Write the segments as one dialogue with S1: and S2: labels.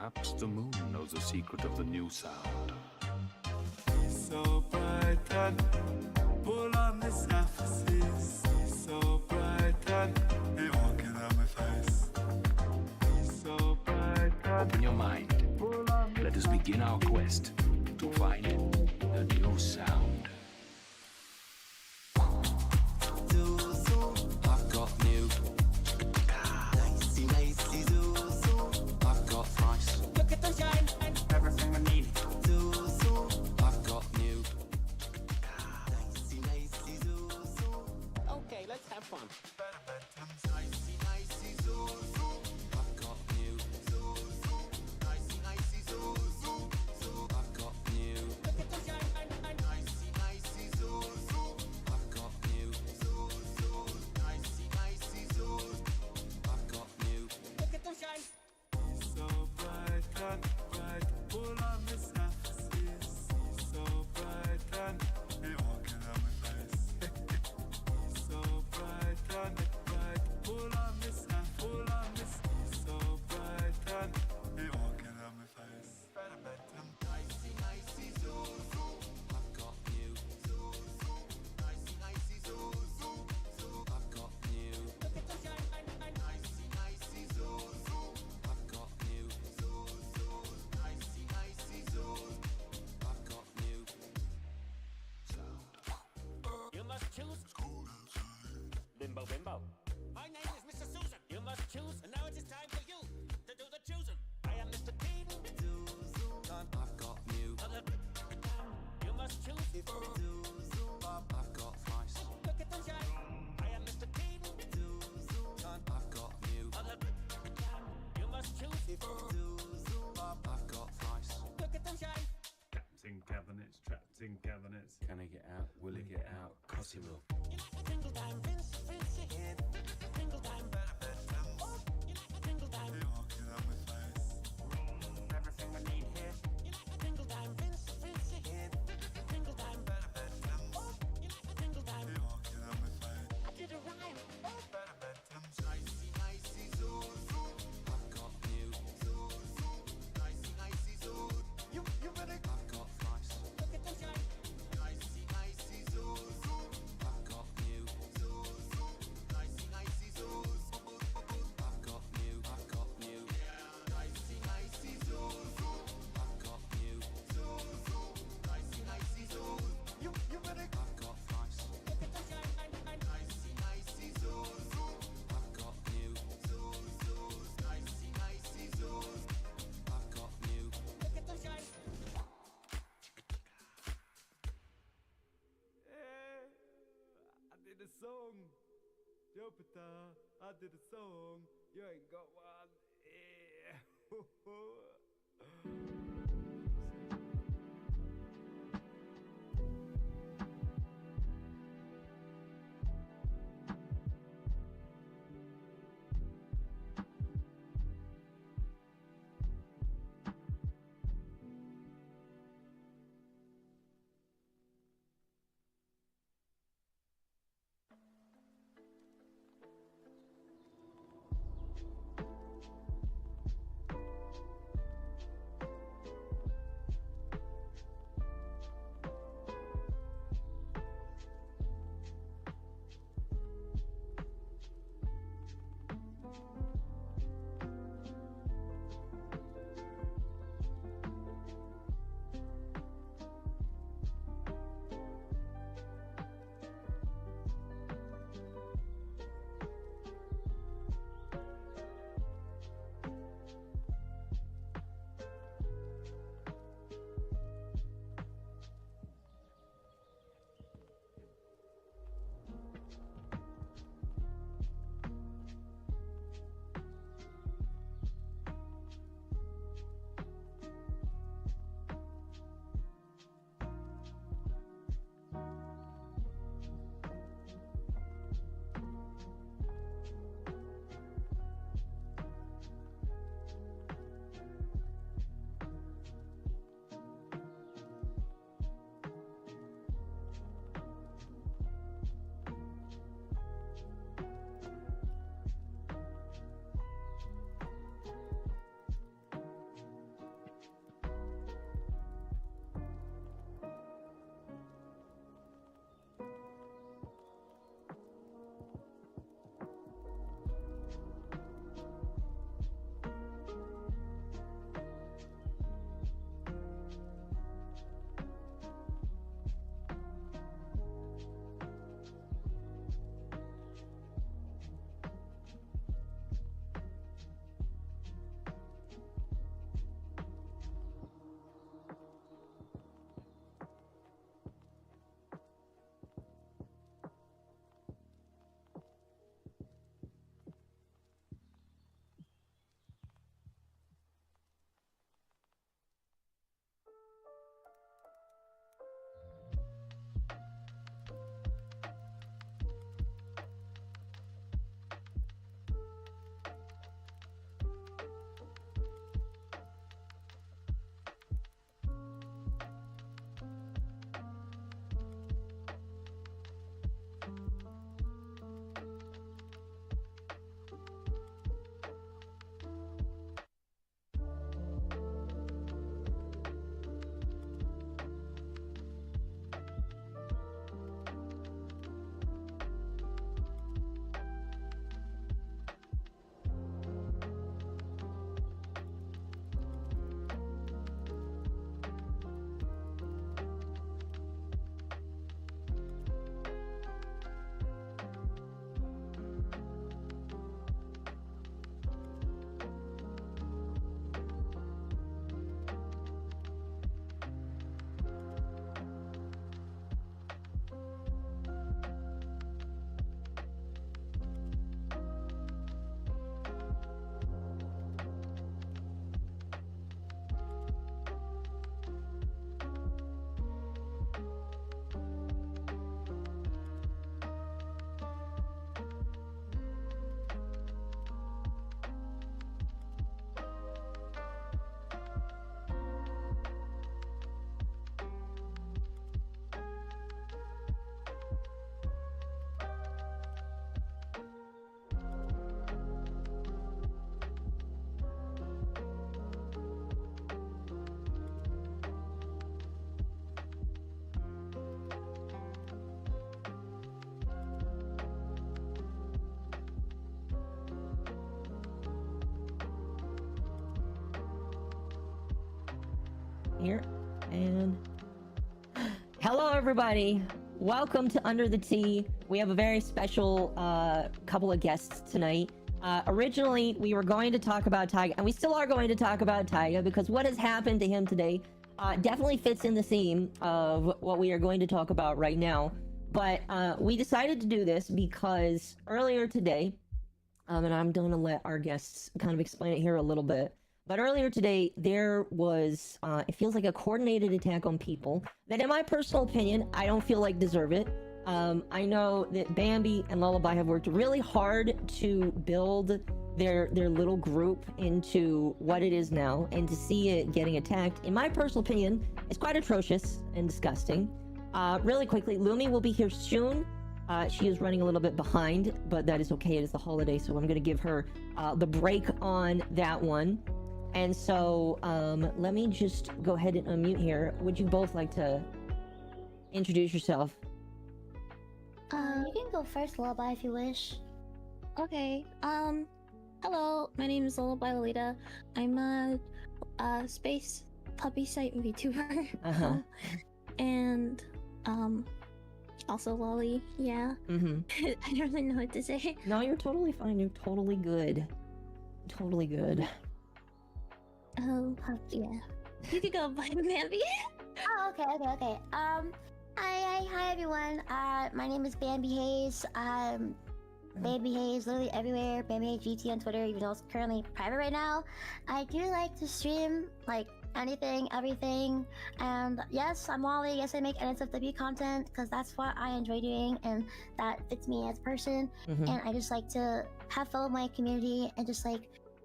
S1: Perhaps the moon knows the secret of the new sound.
S2: He's so bright and pull on the surfaces. He's so bright and he walking on my face. He's so bright and
S1: Open your mind. Let us begin our quest to find the new sound.
S3: I've got new. Nicey, Zuzu. I've got nice.
S4: Look at the shine, everything I need.
S3: Zuzu. I've got new. Nicey, Zuzu.
S4: Okay, let's have fun.
S3: Nicey, Zuzu. I've got new. Zuzu. Nicey, Zuzu. I've got new.
S4: Look at the shine,
S3: Nicey, Zuzu. I've got new. Zuzu. Nicey, Zuzu. I've got new.
S4: look at the shine.
S2: he's so bright and bright, pull on the surfaces. He's so bright and he walking on my face. He's so bright and bright, pull on the surface, pull on this. He's so bright and he walking on my face. Better bet him.
S3: Nicey, Zuzu. I've got new. Zuzu. Nicey, Zuzu. I've got new.
S4: Look at the shine,
S3: Nicey, Zuzu. I've got new. Zuzu. Nicey, Zuzu. I've got new.
S4: You must choose. Bimbo, bimbo. My name is Mr. Susan. You must choose, and now it is time for you to do the choosing. I am Mr. Bean.
S3: I've got new.
S4: You must choose.
S3: I've got nice.
S4: Look at the shine. I am Mr. Bean.
S3: I've got new.
S4: You must choose.
S3: I've got nice.
S4: Look at the shine.
S5: Trapped in cabinets.
S1: Can he get out? Will he get out? 'Cause he will.
S4: You like a single time, Vince, yeah. Single time, you like a single time.
S2: He walking on my face.
S4: Everything I need here. You like a single time, Vince, yeah. Single time, you like a single time.
S2: He walking on my face.
S4: I did a rhyme.
S2: Better bet him.
S3: Nicey, Zuzu. I've got new. Zuzu. Nicey, Zuzu.
S4: You better
S3: I've got nice.
S4: look at the shine.
S3: Nicey, Zuzu. I've got new. Zuzu. Nicey, Zuzu. I've got new. I've got new. Nicey, Zuzu. I've got new. Zuzu. Nicey, Zuzu.
S4: You better
S3: I've got nice.
S4: look at the shine.
S3: Nicey, Zuzu. I've got new. Zuzu. Nicey, Zuzu. I've got new.
S4: Look at the shine.
S2: I did a song. Jupiter, I did a song. You ain't got one. Yeah.
S6: here. And hello, everybody. Welcome to Under the Tea. We have a very special couple of guests tonight. Originally, we were going to talk about Taiga, and we still are going to talk about Taiga, because what has happened to him today definitely fits in the theme of what we are going to talk about right now. But we decided to do this because earlier today, and I'm going to let our guests kind of explain it here a little bit, but earlier today, there was, it feels like a coordinated attack on people that, in my personal opinion, I don't feel like deserve it. I know that Bambi and Lullaby have worked really hard to build their little group into what it is now, and to see it getting attacked, in my personal opinion, is quite atrocious and disgusting. Really quickly, Lumi will be here soon. She is running a little bit behind, but that is okay. It is the holiday, so I'm going to give her the break on that one. And so, let me just go ahead and unmute here. Would you both like to introduce yourself?
S7: You can go first, Lullaby, if you wish.
S8: Okay. Hello. My name is Lullaby Lolita. I'm a space puppy site VTuber. And also Loli. Yeah. I don't really know what to say.
S6: No, you're totally fine. You're totally good. Totally good.
S8: Oh, yeah. You could go by Bambi.
S7: Oh, okay. Hi everyone. My name is Bambi Hayes. Bambi Hayes literally everywhere. Bambi Hayes GT on Twitter, even though it's currently private right now. I do like to stream like anything, everything. And yes, I'm Loli. Yes, I make NSFW content because that's what I enjoy doing, and that fits me as a person. And I just like to have fun with my community and just like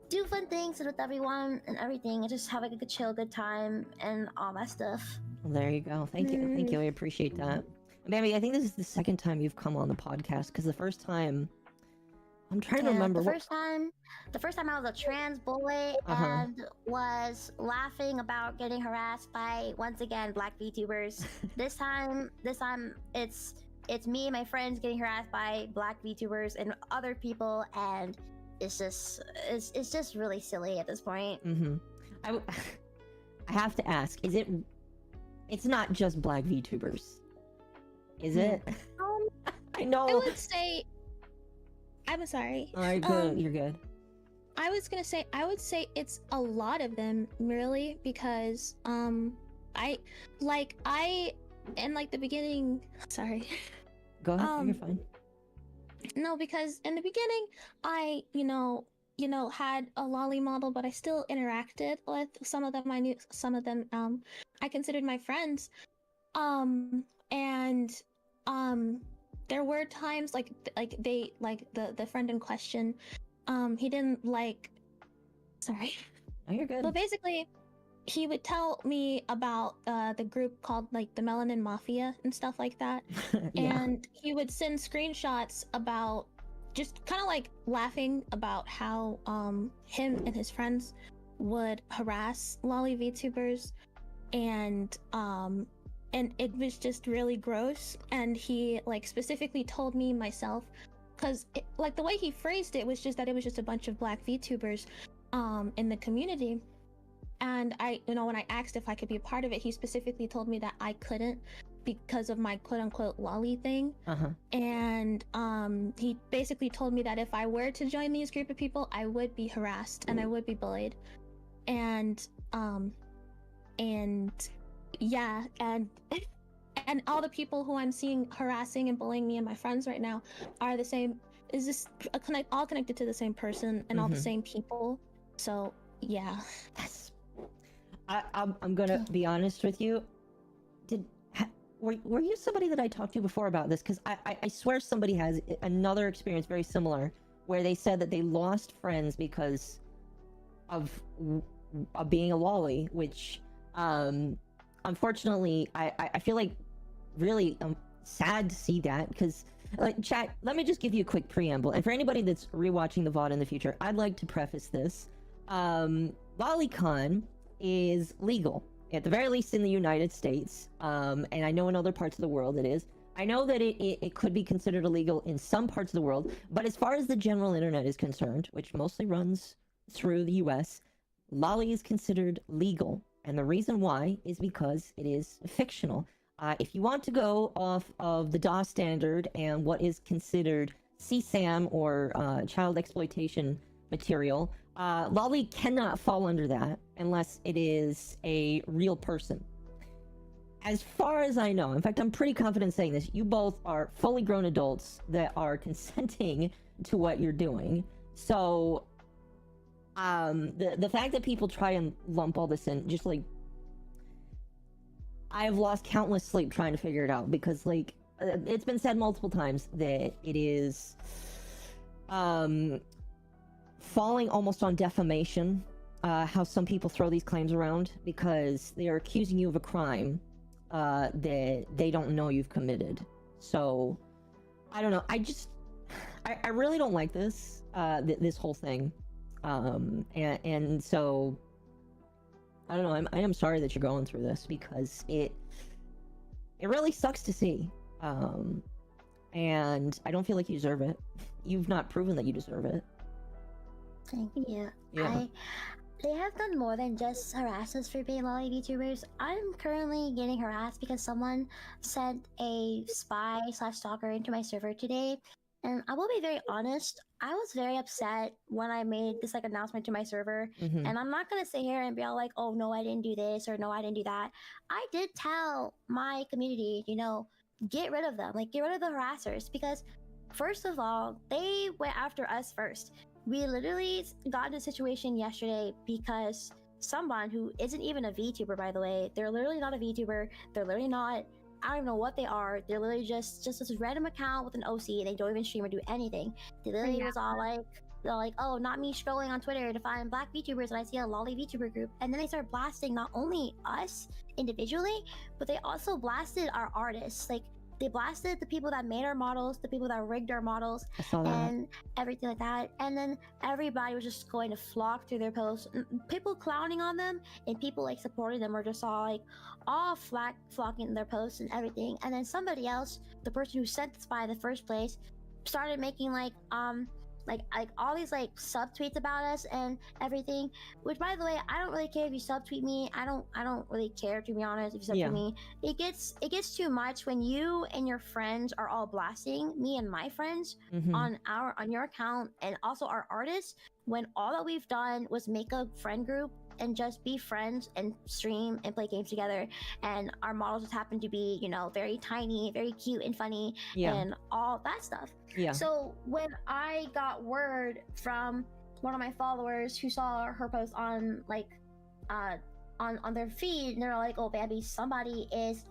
S7: do fun things with everyone and everything, and just have like a good chill, good time, and all that stuff.
S6: Well, there you go. Thank you. I appreciate that. Bambi, I think this is the second time you've come on the podcast, because the first time, I'm trying to remember.
S7: The first time I was a trans boy and was laughing about getting harassed by, once again, Black VTubers. this time it's me and my friends getting harassed by Black VTubers and other people, and it's just really silly at this point.
S6: I have to ask, it's not just Black VTubers, is it? I know.
S8: I would say, I'm sorry.
S6: Alright, good. You're good.
S8: I would say it's a lot of them, really, because in the beginning, sorry.
S6: Go ahead, you're fine.
S8: No, because in the beginning, I, had a Loli model, but I still interacted with some of them. I knew some of them, I considered my friends. There were times the friend in question, he didn't sorry.
S6: Oh, you're good.
S8: But basically, he would tell me about the group called the Melanin Mafia and stuff like that.
S6: Yeah.
S8: And he would send screenshots about just kind of laughing about how him and his friends would harass Loli VTubers, and it was just really gross. And he specifically told me myself, because the way he phrased it was just that it was just a bunch of Black VTubers in the community. And when I asked if I could be a part of it, he specifically told me that I couldn't because of my quote-unquote Loli thing. And he basically told me that if I were to join these group of people, I would be harassed and I would be bullied. And yeah, and all the people who I'm seeing harassing and bullying me and my friends right now are the same. Is this all connected to the same person and all the same people? So yeah.
S6: Yes. I'm gonna be honest with you. Were you somebody that I talked to before about this? Because I swear somebody has another experience very similar, where they said that they lost friends because of being a Loli, which unfortunately I feel like really sad to see that, because chat, let me just give you a quick preamble, and for anybody that's rewatching the VOD in the future, I'd like to preface this. LoliCon is legal, at the very least in the United States, and I know in other parts of the world it is. I know that it could be considered illegal in some parts of the world, but as far as the general internet is concerned, which mostly runs through the US, Loli is considered legal And the reason why is because it is fictional. If you want to go off of the DOS standard and what is considered CSAM or child exploitation material, Loli cannot fall under that unless it is a real person. As far as I know, in fact, I'm pretty confident saying this, you both are fully grown adults that are consenting to what you're doing. So, the fact that people try and lump all this in, just like, I've lost countless sleep trying to figure it out, because like, it's been said multiple times that it is, falling almost on defamation, how some people throw these claims around, because they are accusing you of a crime that they don't know you've committed. So I don't know, I really don't like this this whole thing, and so I don't know, I am sorry that you're going through this, because it really sucks to see, and I don't feel like you deserve it. You've not proven that you deserve it.
S7: Thank you.
S6: Yeah.
S7: They have done more than just harass us for being Loli VTubers. I'm currently getting harassed because someone sent a spy/stalker into my server today. And I will be very honest, I was very upset when I made this like announcement to my server.
S6: Mm-hmm.
S7: And I'm not gonna sit here and be all like, oh no, I didn't do this, or no, I didn't do that. I did tell my community, get rid of them, like get rid of the harassers, because first of all, they went after us first. We literally got in a situation yesterday because someone who isn't even a VTuber, by the way, they're literally not a VTuber, they're literally not, I don't even know what they are, they're literally just this random account with an OC, they don't even stream or do anything. They literally was all like, oh, not me scrolling on Twitter to find black VTubers and I see a Loli VTuber group, and then they start blasting not only us individually, but they also blasted our artists. Like, they blasted the people that made our models, the people that rigged our models, and everything like that. And then everybody was just going to flock through their posts. People clowning on them and people like supporting them were just all flocking their posts and everything. And then somebody else, the person who sent the spy in the first place, started making like all these like subtweets about us and everything, which, by the way, I don't really care if you subtweet me. I don't really care, to be honest, if you subtweet me. It gets too much when you and your friends are all blasting me and my friends on your account, and also our artists, when all that we've done was make a friend group and just be friends and stream and play games together, and our models just happen to be, very tiny, very cute and funny, and all that stuff. So when I got word from one of my followers who saw her post on on their feed, and they're like, oh, Bambi, somebody is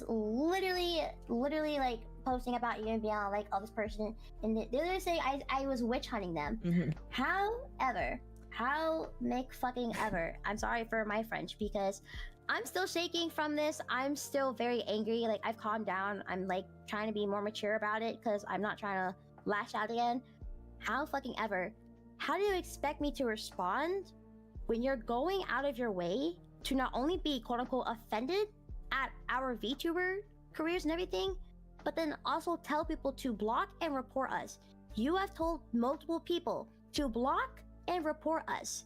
S7: literally like posting about you and being like, oh, this person, and they're literally saying I was witch hunting them. However, how make fucking ever, I'm sorry for my French, because I'm still shaking from this. I'm still very angry. Like, I've calmed down. I'm like trying to be more mature about it because I'm not trying to lash out again. How fucking ever, how do you expect me to respond when you're going out of your way to not only be quote unquote offended at our VTuber careers and everything, but then also tell people to block and report us? You have told multiple people to block and report us.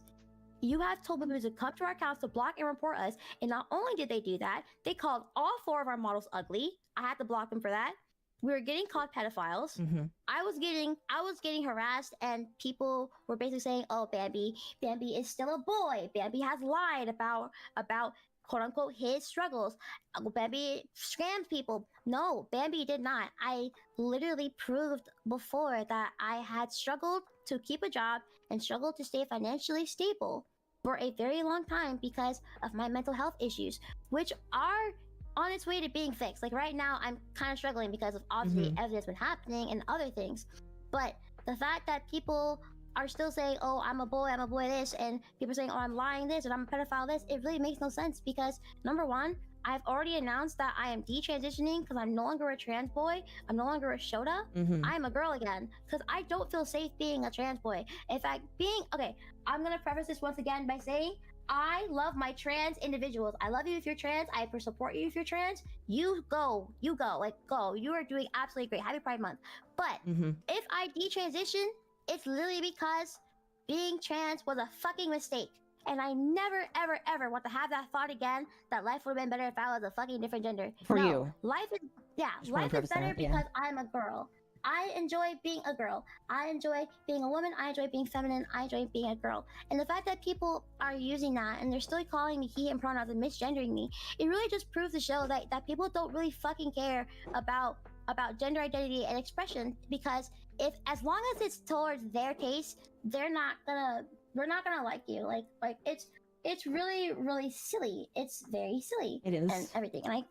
S7: You have told people to come to our accounts to block and report us, and not only did they do that, they called all 4 of our models ugly. I had to block them for that. We were getting called pedophiles. I was getting harassed, and people were basically saying, "Oh, Bambi is still a boy. Bambi has lied about quote unquote his struggles. Bambi scammed people." No, Bambi did not. I literally proved before that I had struggled to keep a job and struggled to stay financially stable for a very long time because of my mental health issues, which are on its way to being fixed. Like, right now, I'm kind of struggling because of obviously everything that's been happening and other things. But the fact that people are still saying, oh, I'm a boy this, and people are saying, oh, I'm lying this, and I'm a pedophile this, it really makes no sense, because number one, I've already announced that I am detransitioning because I'm no longer a trans boy. I'm no longer a Shota. I'm a girl again because I don't feel safe being a trans boy. In fact, I'm going to preface this once again by saying I love my trans individuals. I love you if you're trans. I support you if you're trans. You go. Like, go. You are doing absolutely great. Happy Pride Month. But if I detransition, it's literally because being trans was a fucking mistake. And I never, ever, ever want to have that thought again that life would have been better if I was a fucking different gender.
S6: For
S7: No,
S6: you.
S7: life is, yeah,
S6: Just
S7: life is
S6: 100%,
S7: better
S6: yeah.
S7: because I'm a girl. I enjoy being a girl. I enjoy being a woman. I enjoy being feminine. I enjoy being a girl. And the fact that people are using that and they're still calling me he and pronouns and misgendering me, it really just proves to show that people don't really fucking care about gender identity and expression, because if as long as it's towards their taste, we're not gonna like you. Like it's really, really silly. It's very silly.
S6: It is.
S7: And everything. And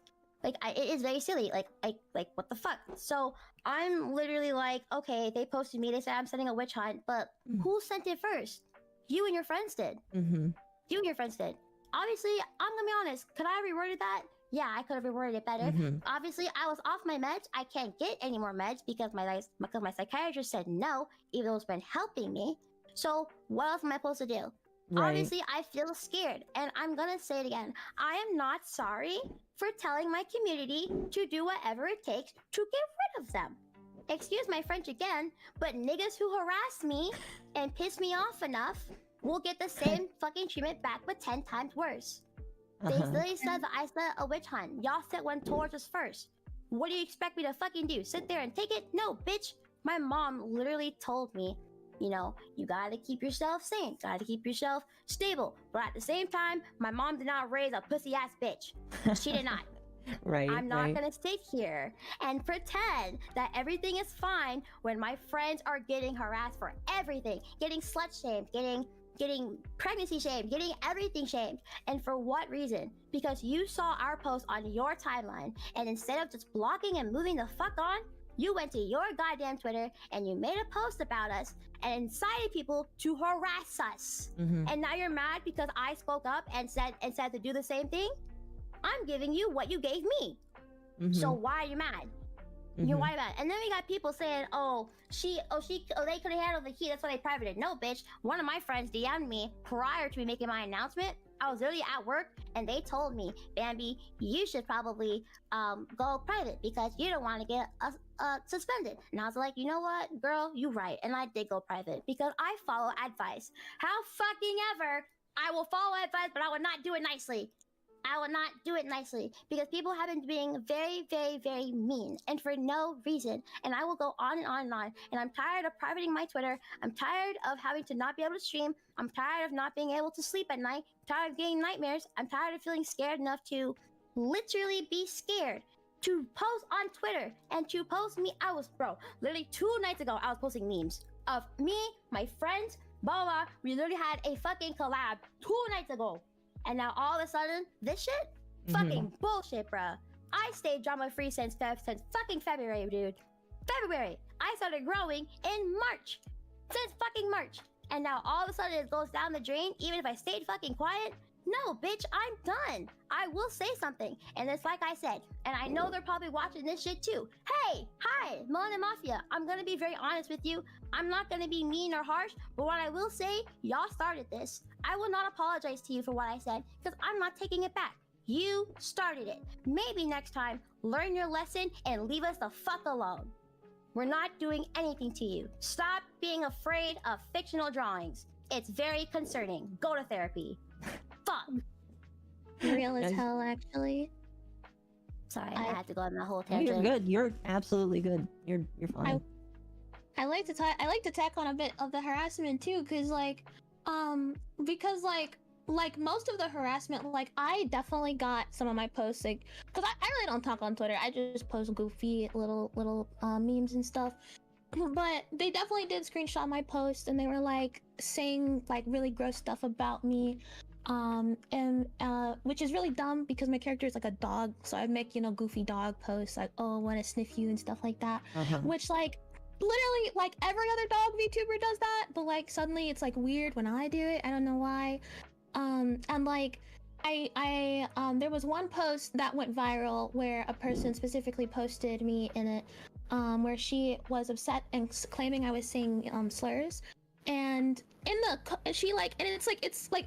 S7: it is very silly. Like what the fuck? So I'm literally like, okay, they posted me. They said I'm sending a witch hunt, but who sent it first? You and your friends did.
S6: Mm-hmm.
S7: You and your friends did. Obviously, I'm gonna be honest. Could I have reworded that? Yeah, I could have reworded it better.
S6: Mhm.
S7: Obviously, I was off my meds. I can't get any more meds because my psychiatrist said no, even though it's been helping me. So what else am I supposed to do?
S6: Right.
S7: Obviously, I feel scared, and I'm gonna say it again. I am not sorry for telling my community to do whatever it takes to get rid of them. Excuse my French again, but niggas who harass me and piss me off enough will get the same fucking treatment back, but 10 times worse. They literally said that I set a witch hunt. Y'all set one towards us first. What do you expect me to fucking do? Sit there and take it? No, bitch. My mom literally told me, you know, you gotta keep yourself sane, gotta keep yourself stable. But at the same time, my mom did not raise a pussy ass bitch. She did not.
S6: Right.
S7: I'm not
S6: right.
S7: gonna sit here and pretend that everything is fine when my friends are getting harassed for everything, getting slut shamed, getting pregnancy shamed, getting everything shamed. And for what reason? Because you saw our post on your timeline, and instead of just blocking and moving the fuck on, you went to your goddamn Twitter and you made a post about us and incited people to harass us.
S6: Mhm.
S7: And now you're mad because I spoke up and said to do the same thing? I'm giving you what you gave me. So why are you mad? You're
S6: Mhm.
S7: why mad? And then we got people saying, they couldn't handle the heat, that's why they privated. No, bitch. One of my friends DM'd me prior to me making my announcement. I was literally at work and they told me, Bambi, you should probably go private because you don't want to get suspended. And I was like, you know what, girl, you right. And I did go private because I follow advice. How fucking ever I will follow advice, but I will not do it nicely. I will not do it nicely because people have been being very, very, very mean and for no reason. And I will go on and on and on. And I'm tired of privating my Twitter. I'm tired of having to not be able to stream. I'm tired of not being able to sleep at night. I'm tired of getting nightmares. I'm tired of feeling scared enough to literally be scared to post on Twitter and to post me. Literally 2 nights ago, I was posting memes of me, my friends, blah, blah, blah. We literally had a fucking collab 2 nights ago. And now all of a sudden, this shit? Fucking bullshit, bruh. I stayed drama-free since fucking February, dude. February. I started growing in March. Since fucking March. And now all of a sudden it goes down the drain, even if I stayed fucking quiet? No, bitch, I'm done. I will say something. And it's like I said, and I know they're probably watching this shit too. Hey, hi, Melanin Mafia. I'm gonna be very honest with you. I'm not gonna be mean or harsh, but what I will say, y'all started this. I will not apologize to you for what I said, because I'm not taking it back. You started it. Maybe next time, learn your lesson and leave us the fuck alone. We're not doing anything to you. Stop being afraid of fictional drawings. It's very concerning. Go to therapy. Fuck.
S8: Real as hell, actually.
S7: Sorry, I had to go on that whole
S6: No,
S7: tangent.
S6: you're good. You're absolutely good. You're fine.
S8: I like to tack on a bit of the harassment too, because most of the harassment, like I definitely got some of my posts, like, because I really don't talk on Twitter. I just post goofy little memes and stuff. But they definitely did screenshot my post, and they were like saying like really gross stuff about me. Which is really dumb because my character is like a dog, so I'd make, goofy dog posts like, oh, I want to sniff you and stuff like that. Which like literally like every other dog VTuber does that, but like suddenly it's like weird when I do it. I don't know why. And like I there was one post that went viral where a person specifically posted me in it, where she was upset and claiming I was saying slurs, and it's like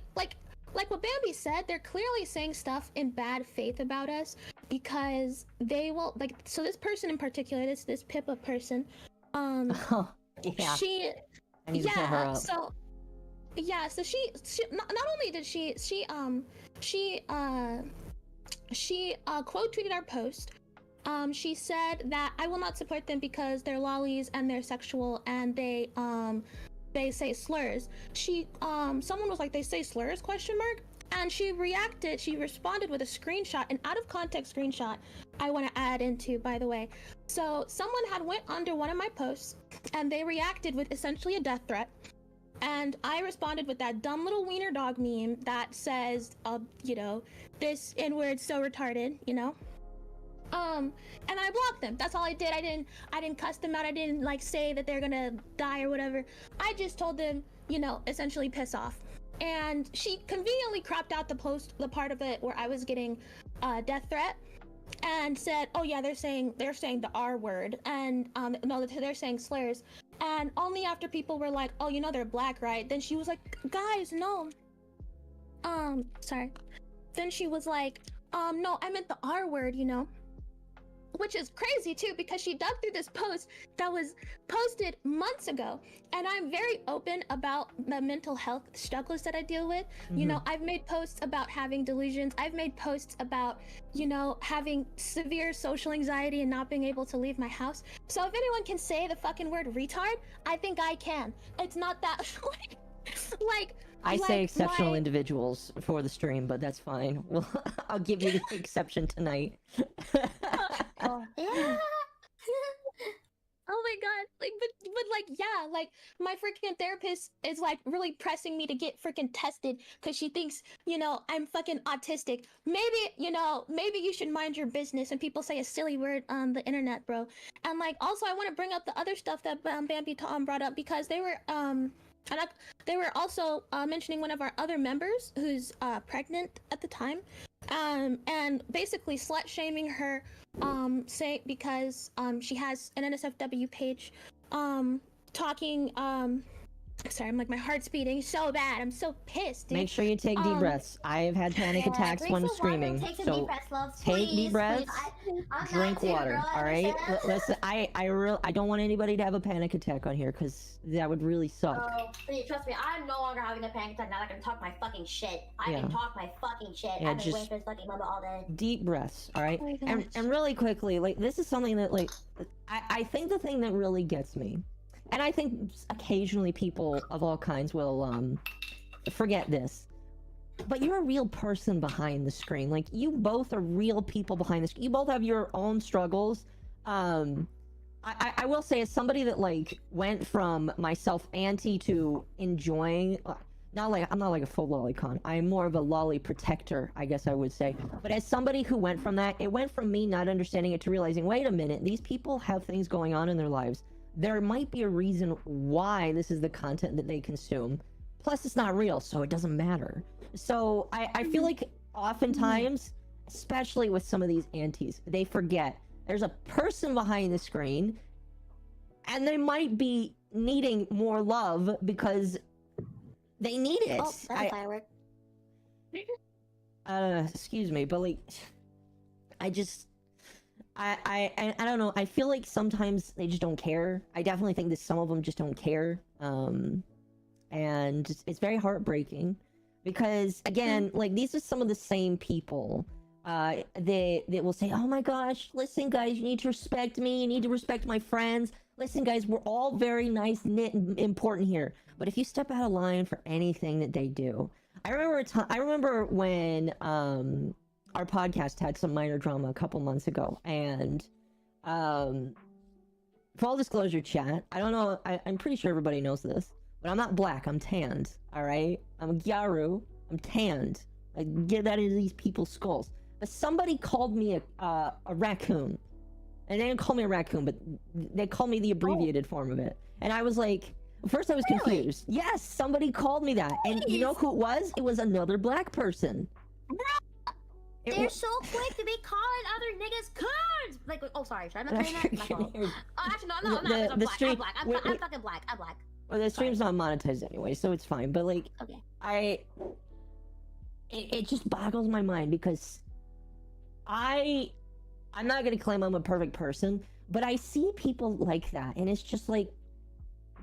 S8: what Bambi said, they're clearly saying stuff in bad faith about us because they will so this person in particular, this Pippa person,
S6: Yeah.
S8: she
S6: I need to pull her up.
S8: yeah, so she not only did she quote tweeted our post. She said that I will not support them because they're lollies and they're sexual and they say slurs. Someone was like, they say slurs, question mark? And she responded with a screenshot, an out of context screenshot I want to add into, by the way. So someone had went under one of my posts and they reacted with essentially a death threat. And I responded with that dumb little wiener dog meme that says, this N-word's so retarded, and I blocked them. That's all I did. I didn't cuss them out. I didn't like say that they're gonna die or whatever. I just told them, essentially piss off. And she conveniently cropped out the part of it where I was getting a death threat, and said, oh yeah, they're saying the R word, and no, they're saying slurs. And only after people were like, oh, they're black, right? Then she was like, guys, no. Sorry. Then she was like, no, I meant the R word, Which is crazy too, because she dug through this post that was posted months ago. And I'm very open about the mental health struggles that I deal with. I've made posts about having delusions. I've made posts about, having severe social anxiety and not being able to leave my house. So if anyone can say the fucking word retard, I think I can. It's not that
S6: I say exceptional individuals for the stream, but that's fine. Well, I'll give you the exception tonight.
S7: Oh, yeah.
S8: Oh my god, but my freaking therapist is really pressing me to get freaking tested because she thinks, I'm fucking autistic. Maybe you should mind your business and people say a silly word on the internet, bro. And also I want to bring up the other stuff that Bambi brought up, because they were they were also mentioning one of our other members who's pregnant at the time, and basically slut shaming her, because she has an NSFW page, talking. Sorry, my heart's beating so bad. I'm so pissed, dude.
S6: Make sure you take deep breaths. I have had panic attacks when screaming.
S7: Take some
S6: So
S7: deep breaths, loves.
S6: take
S7: Please,
S6: deep breaths,
S7: I'm
S6: drink
S7: not too,
S6: water.
S7: girl,
S6: All right.
S7: understand?
S6: Listen, I don't want anybody to have a panic attack on here, because that would really suck.
S7: Oh, please, trust me, I'm no longer having a panic attack now that I can talk my fucking shit. I can talk my fucking shit.
S6: Yeah,
S7: I've been
S6: just
S7: waiting for this fucking moment all day.
S6: Deep breaths. All right.
S8: Oh my
S6: and
S8: gosh.
S6: and really quickly, this is something that I think the thing that really gets me, and I think occasionally people of all kinds will forget this, but you're a real person behind the screen. You both are real people behind the screen. You both have your own struggles. I will say, as somebody that went from myself anti to enjoying, I'm not a full lolicon. I'm more of a lolly protector, I guess I would say. But as somebody who went from that, it went from me not understanding it to realizing, wait a minute, these people have things going on in their lives. There might be a reason why this is the content that they consume. Plus, it's not real, so it doesn't matter. So I feel like oftentimes, especially with some of these antis, they forget there's a person behind the screen, and they might be needing more love because they need it.
S7: Oh, that's a firework.
S6: Excuse me, but I don't know. I feel like sometimes they just don't care. I definitely think that some of them just don't care. And it's very heartbreaking, because again, these are some of the same people that will say, oh my gosh, listen guys, you need to respect me, you need to respect my friends. Listen guys, we're all very nice and important here, but if you step out of line for anything that they do, I remember when our podcast had some minor drama a couple months ago, and full disclosure, chat, I don't know, I'm pretty sure everybody knows this, but I'm not black, I'm tanned. All right, I'm a Gyaru, I'm tanned. I get that into these people's skulls. But somebody called me a raccoon, and they didn't call me a raccoon, but they called me the abbreviated form of it. And I was like, first I was confused. Yes, somebody called me that, and you know who it was? It was another black person.
S7: They're so quick to be calling other niggas coons. Oh, sorry, should I not saying that? My fault. Oh, actually, no, I'm not. I'm black. I'm fucking black. I'm black.
S6: Well, the stream's not monetized anyway, so it's fine. But
S7: okay.
S6: It just boggles my mind, because I'm not gonna claim I'm a perfect person, but I see people like that, and it's just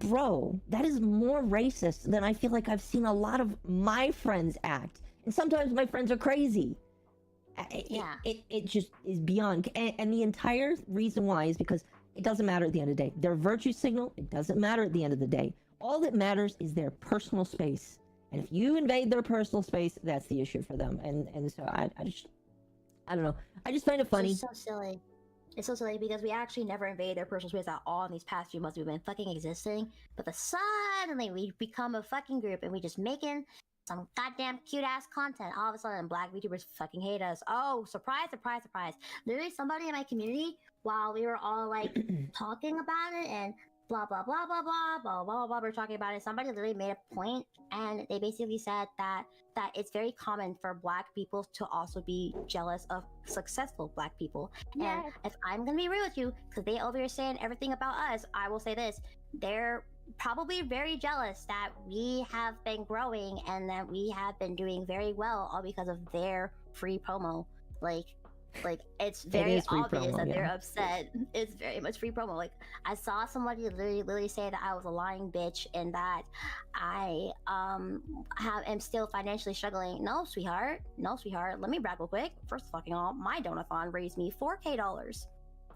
S6: bro, that is more racist than I feel like I've seen a lot of my friends act. And sometimes my friends are crazy. It just is beyond. And the entire reason why is because it doesn't matter at the end of the day. Their virtue signal, it doesn't matter at the end of the day. All that matters is their personal space. And if you invade their personal space, that's the issue for them. And so I don't know. I just find it funny.
S7: It's so silly. It's so silly because we actually never invaded their personal space at all in these past few months we've been fucking existing. But suddenly we become a fucking group and we just making some goddamn cute ass content. All of a sudden, black VTubers fucking hate us. Oh, surprise, surprise, surprise. Literally, somebody in my community, while we were all like talking about it and blah, blah, blah, blah, blah, blah, blah, blah, we were talking about it, somebody literally made a point and they basically said that it's very common for black people to also be jealous of successful black people.
S8: Yeah.
S7: And if I'm gonna be real with you, because they over here saying everything about us, I will say this. They're probably very jealous that we have been growing and that we have been doing very well all because of their free promo. Like it's very obvious that they're upset. It's very much free promo. Like I saw somebody literally say that I was a lying bitch and that I am still financially struggling. No, sweetheart. Let me brag real quick. First of all, my donathon raised me $4,000,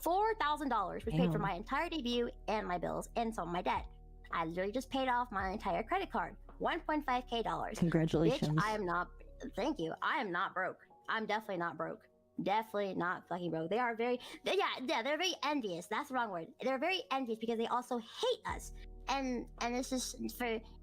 S7: $4,000, which paid for my entire debut and my bills and some of my debt. I literally just paid off my entire credit card, $1.5K.
S6: Congratulations.
S7: Bitch, I am not. Thank you. I am not broke. I'm definitely not broke. Definitely not fucking broke. They are very, they're very envious. That's the wrong word. They're very envious because they also hate us, and it's just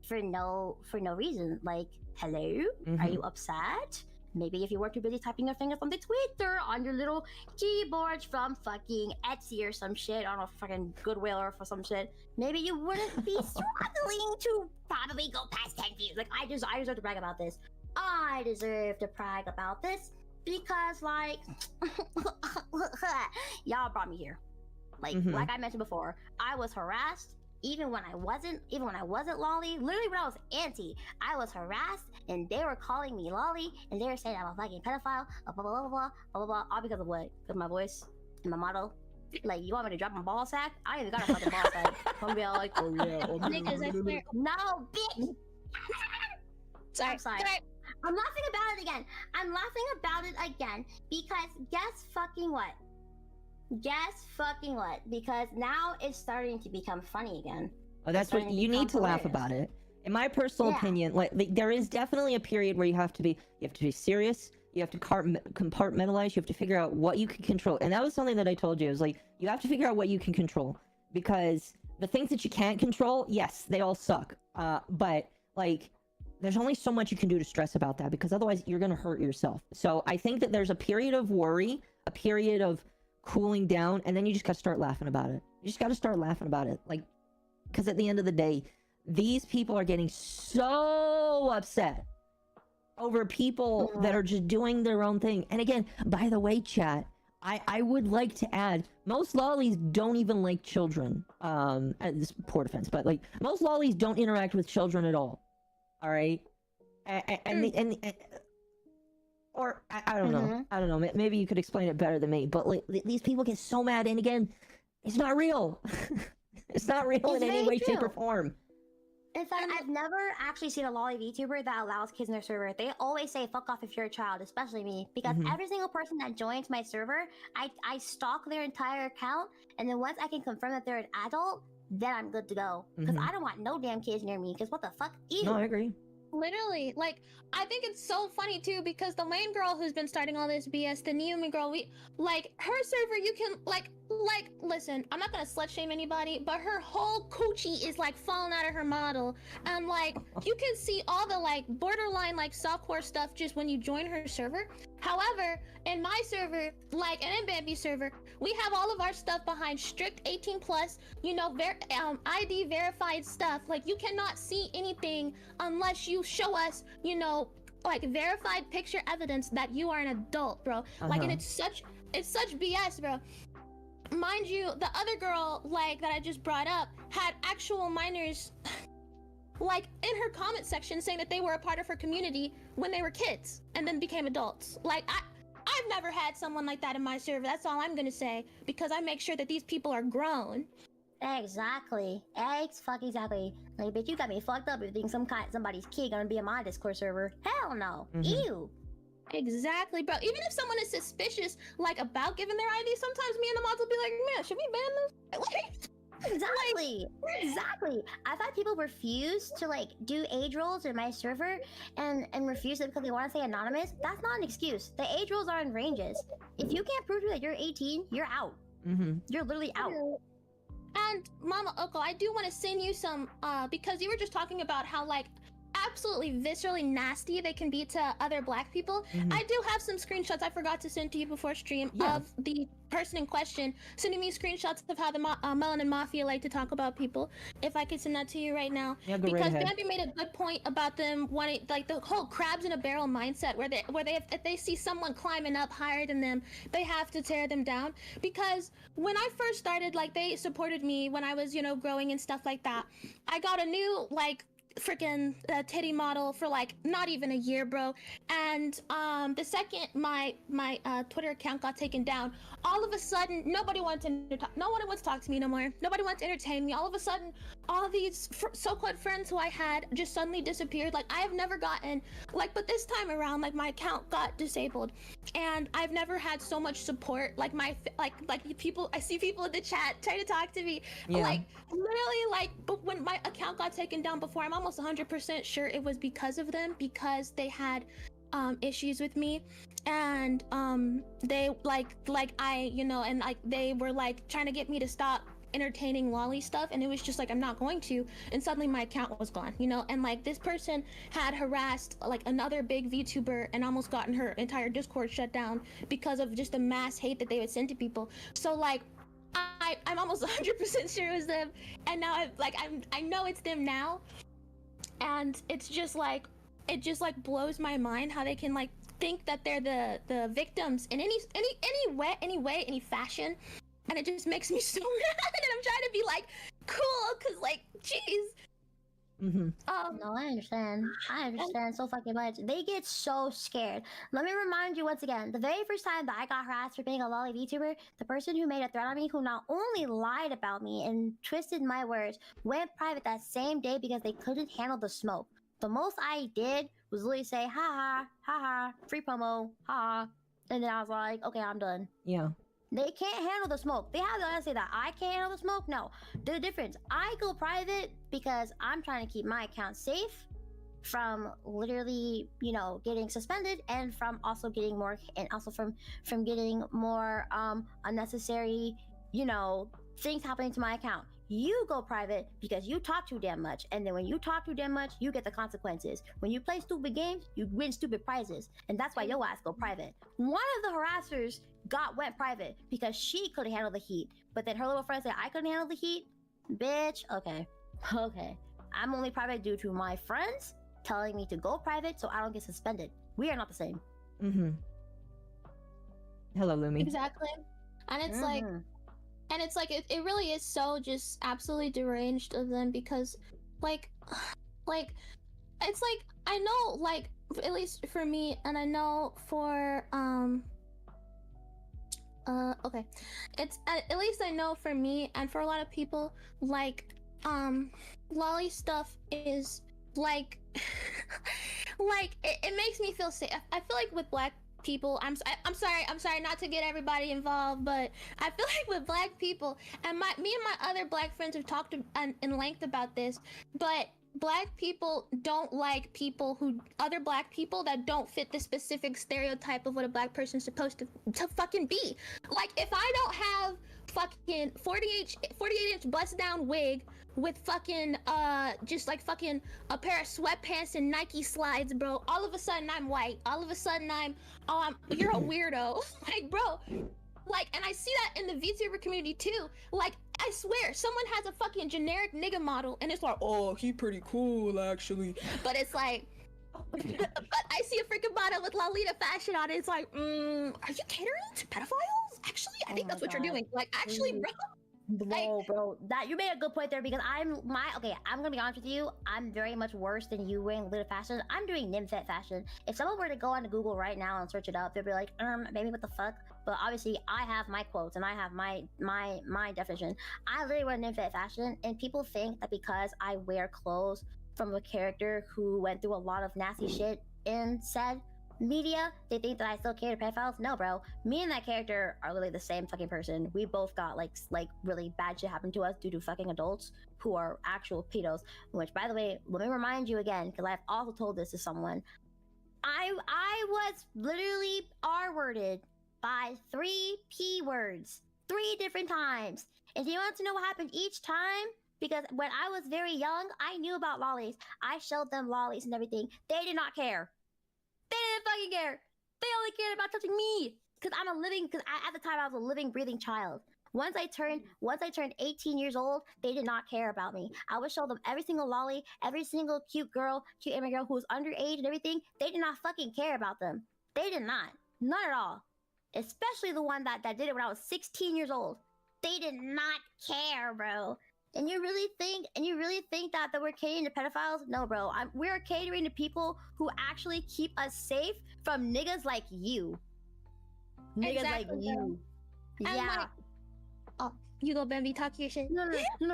S7: for no reason. Like, hello, are you upset? Maybe if you were too busy typing your fingers on the Twitter on your little keyboard from fucking Etsy or some shit, I don't know, fucking Goodwill or for some shit, maybe you wouldn't be struggling to probably go past 10 views. Like, I deserve to brag about this. I deserve to brag about this because, like, y'all brought me here. Like I mentioned before, I was harassed even when I wasn't Loli. Literally when I was anti, I was harassed and they were calling me Loli and they were saying I'm a fucking pedophile, blah blah blah blah blah blah blah, all because of what? Because of my voice and my model. Like, you want me to drop my ball sack? I ain't even got a fucking ball sack. I'm be all like, oh yeah,
S8: Niggas, I swear.
S7: no, bitch.
S8: Sorry.
S7: I'm sorry. I'm laughing about it again because guess fucking what? Because now it's starting to become funny again.
S6: Oh, that's what you need to laugh about it. In my personal opinion, like there is definitely a period where you have to be serious. You have to compartmentalize. You have to figure out what you can control. And that was something that I told you. It was like, you have to figure out what you can control, because the things that you can't control, yes, they all suck. But like, there's only so much you can do to stress about that, because otherwise you're going to hurt yourself. So I think that there's a period of worry, a period of cooling down, and then you just got to start laughing about it. You just got to start laughing about it. Like, because at the end of the day, these people are getting so upset over people that are just doing their own thing. And again, by the way, chat, I would like to add, most lolis don't even like children. This poor defense, but like, most lolis don't interact with children at all. All right, or I don't know. I don't know. Maybe you could explain it better than me. But like, these people get so mad, and again, it's not real. It's not real in any way, shape, or form.
S7: In fact, I've never actually seen a Loli VTuber that allows kids in their server. They always say "fuck off" if you're a child, especially me, because every single person that joins my server, I stalk their entire account, and then once I can confirm that they're an adult, then I'm good to go. Because I don't want no damn kids near me. Because what the fuck? Ew.
S6: No, I agree.
S8: Literally, like, I think it's so funny too, because the main girl who's been starting all this BS, the Neumi girl, like, her server, you can, like, listen, I'm not gonna slut shame anybody, but her whole coochie is, like, falling out of her model, and, like, you can see all the, like, borderline, like, softcore stuff just when you join her server. However, in my server, like, and in Bambi's server, we have all of our stuff behind strict 18+, you know, ID verified stuff. Like, you cannot see anything unless you show us, you know, like, verified picture evidence that you are an adult, bro. Like, and it's such BS, bro. Mind you, the other girl, like, that I just brought up had actual minors, like, in her comment section saying that they were a part of her community when they were kids and then became adults. Like, I've never had someone like that in my server. That's all I'm gonna say, because I make sure that these people are grown.
S7: Exactly. Exactly. Like, bitch, you got me fucked up if you think somebody's kid gonna be in my Discord server. Hell no. Ew.
S8: Exactly, bro. Even if someone is suspicious, like about giving their ID, sometimes me and the mods will be like, man, should we ban this?
S7: Exactly. I've had people refuse to like do age rolls in my server and refuse it because they want to stay anonymous. That's not an excuse. The age rolls are in ranges. If you can't prove that you're 18, you're out. You're literally out.
S8: And MommaOcco, I do want to send you some because you were just talking about how like absolutely viscerally nasty they can be to other black people. I do have some screenshots I forgot to send to you before stream of the person in question sending me screenshots of how the Melanin Mafia like to talk about people. If I could send that to you right now.
S6: Yeah, go
S8: because
S6: right ahead.
S8: Bambi made a good point about them wanting like the whole crabs in a barrel mindset where they if they see someone climbing up higher than them, they have to tear them down. Because when I first started, like they supported me when I was, you know, growing and stuff like that. I got a new like freaking titty model for like not even a year, bro. And the second my Twitter account got taken down, all of a sudden nobody wanted to talk to me no more. Nobody wanted to entertain me. All of a sudden, all these so-called friends who I had just suddenly disappeared. Like I have never gotten like, but this time around, like my account got disabled, and I've never had so much support. Like my like people, I see people in the chat trying to talk to me. Like literally, like, but when my account got taken down before, I'm almost 100% sure it was because of them, because they had issues with me, and they like I, you know, and like they were like trying to get me to stop entertaining Loli stuff, and it was just like I'm not going to, and suddenly my account was gone, you know. And like this person had harassed like another big VTuber and almost gotten her entire Discord shut down because of just the mass hate that they would send to people. So like I'm almost 100% sure it was them, and now I know it's them now. And it's just like, it just like blows my mind how they can like think that they're the victims in any way, any fashion. And it just makes me so mad, and I'm trying to be like cool, cause like, jeez.
S7: No, I understand so fucking much. They get so scared. Let me remind you once again, the very first time that I got harassed for being a Loli VTuber, the person who made a threat on me, who not only lied about me and twisted my words, went private that same day because they couldn't handle the smoke. The most I did was literally say, ha ha, free promo, ha, and then I was like, okay, I'm done.
S6: Yeah.
S7: They can't handle the smoke. They have to say that I can't handle the smoke. No, the difference. I go private because I'm trying to keep my account safe from literally, you know, getting suspended, and from also getting more, and also from getting more unnecessary, you know, things happening to my account. You go private because you talk too damn much, and then when you talk too damn much, you get the consequences. When you play stupid games, you win stupid prizes, and that's why your ass go private. One of the harassers went private because she couldn't handle the heat, but then her little friend said I couldn't handle the heat. Bitch, okay. I'm only private due to my friends telling me to go private so I don't get suspended. We are not the same.
S6: Hello, Lumi.
S8: Exactly. And it's like, and it's like, it really is so just absolutely deranged of them, because like it's like, I know, like, at least for me, and I know for okay, it's at least I know for me and for a lot of people, like Loli stuff is like like it makes me feel safe. I feel like with black people, I'm sorry not to get everybody involved, but I feel like with black people, and me and my other black friends have talked in length about this, but black people don't like other black people that don't fit the specific stereotype of what a black person's supposed to fucking be. Like, if I don't have fucking 48-inch bust down wig with fucking just like fucking a pair of sweatpants and Nike slides, bro, all of a sudden I'm white. All of a sudden you're a weirdo. Like, bro, like, and I see that in the VTuber community too. Like, I swear, someone has a fucking generic nigga model, and it's like, oh, he pretty cool, actually. But it's like, but I see a freaking model with Lolita fashion on it. It's like, are you catering to pedophiles? Actually, I think that's what you're doing. Like, actually, bro.
S7: Bro, that you made a good point there, because I'm gonna be honest with you. I'm very much worse than you wearing Lolita fashion. I'm doing nymphet fashion. If someone were to go on to Google right now and search it up, they'd be like, baby, what the fuck? but obviously I have my quotes and I have my definition. I literally wear infinite fashion, and people think that because I wear clothes from a character who went through a lot of nasty shit in said media, they think that I still cater to pedophiles. No, bro. Me and that character are literally the same fucking person. We both got like really bad shit happen to us due to fucking adults who are actual pedos. Which, by the way, let me remind you again, because I've also told this to someone. I was literally R-worded by 3 P words 3 different times. And do you want to know what happened each time? Because when I was very young, I knew about lollies. I showed them lollies and everything. They did not care. They didn't fucking care. They only cared about touching me. Because at the time I was a living, breathing child. Once I turned 18 years old, they did not care about me. I would show them every single lolly, every single cute immigrant girl who was underage and everything. They did not fucking care about them. They did not. Not at all. Especially the one that did it when I was 16 years old. They did not care, bro. And you really think that we're catering to pedophiles? No, bro. We're catering to people who actually keep us safe from niggas like you. Niggas
S8: Exactly,
S7: like you.
S8: And
S7: Yeah.
S8: like, oh, you go, Bambi, talk your shit.
S7: No,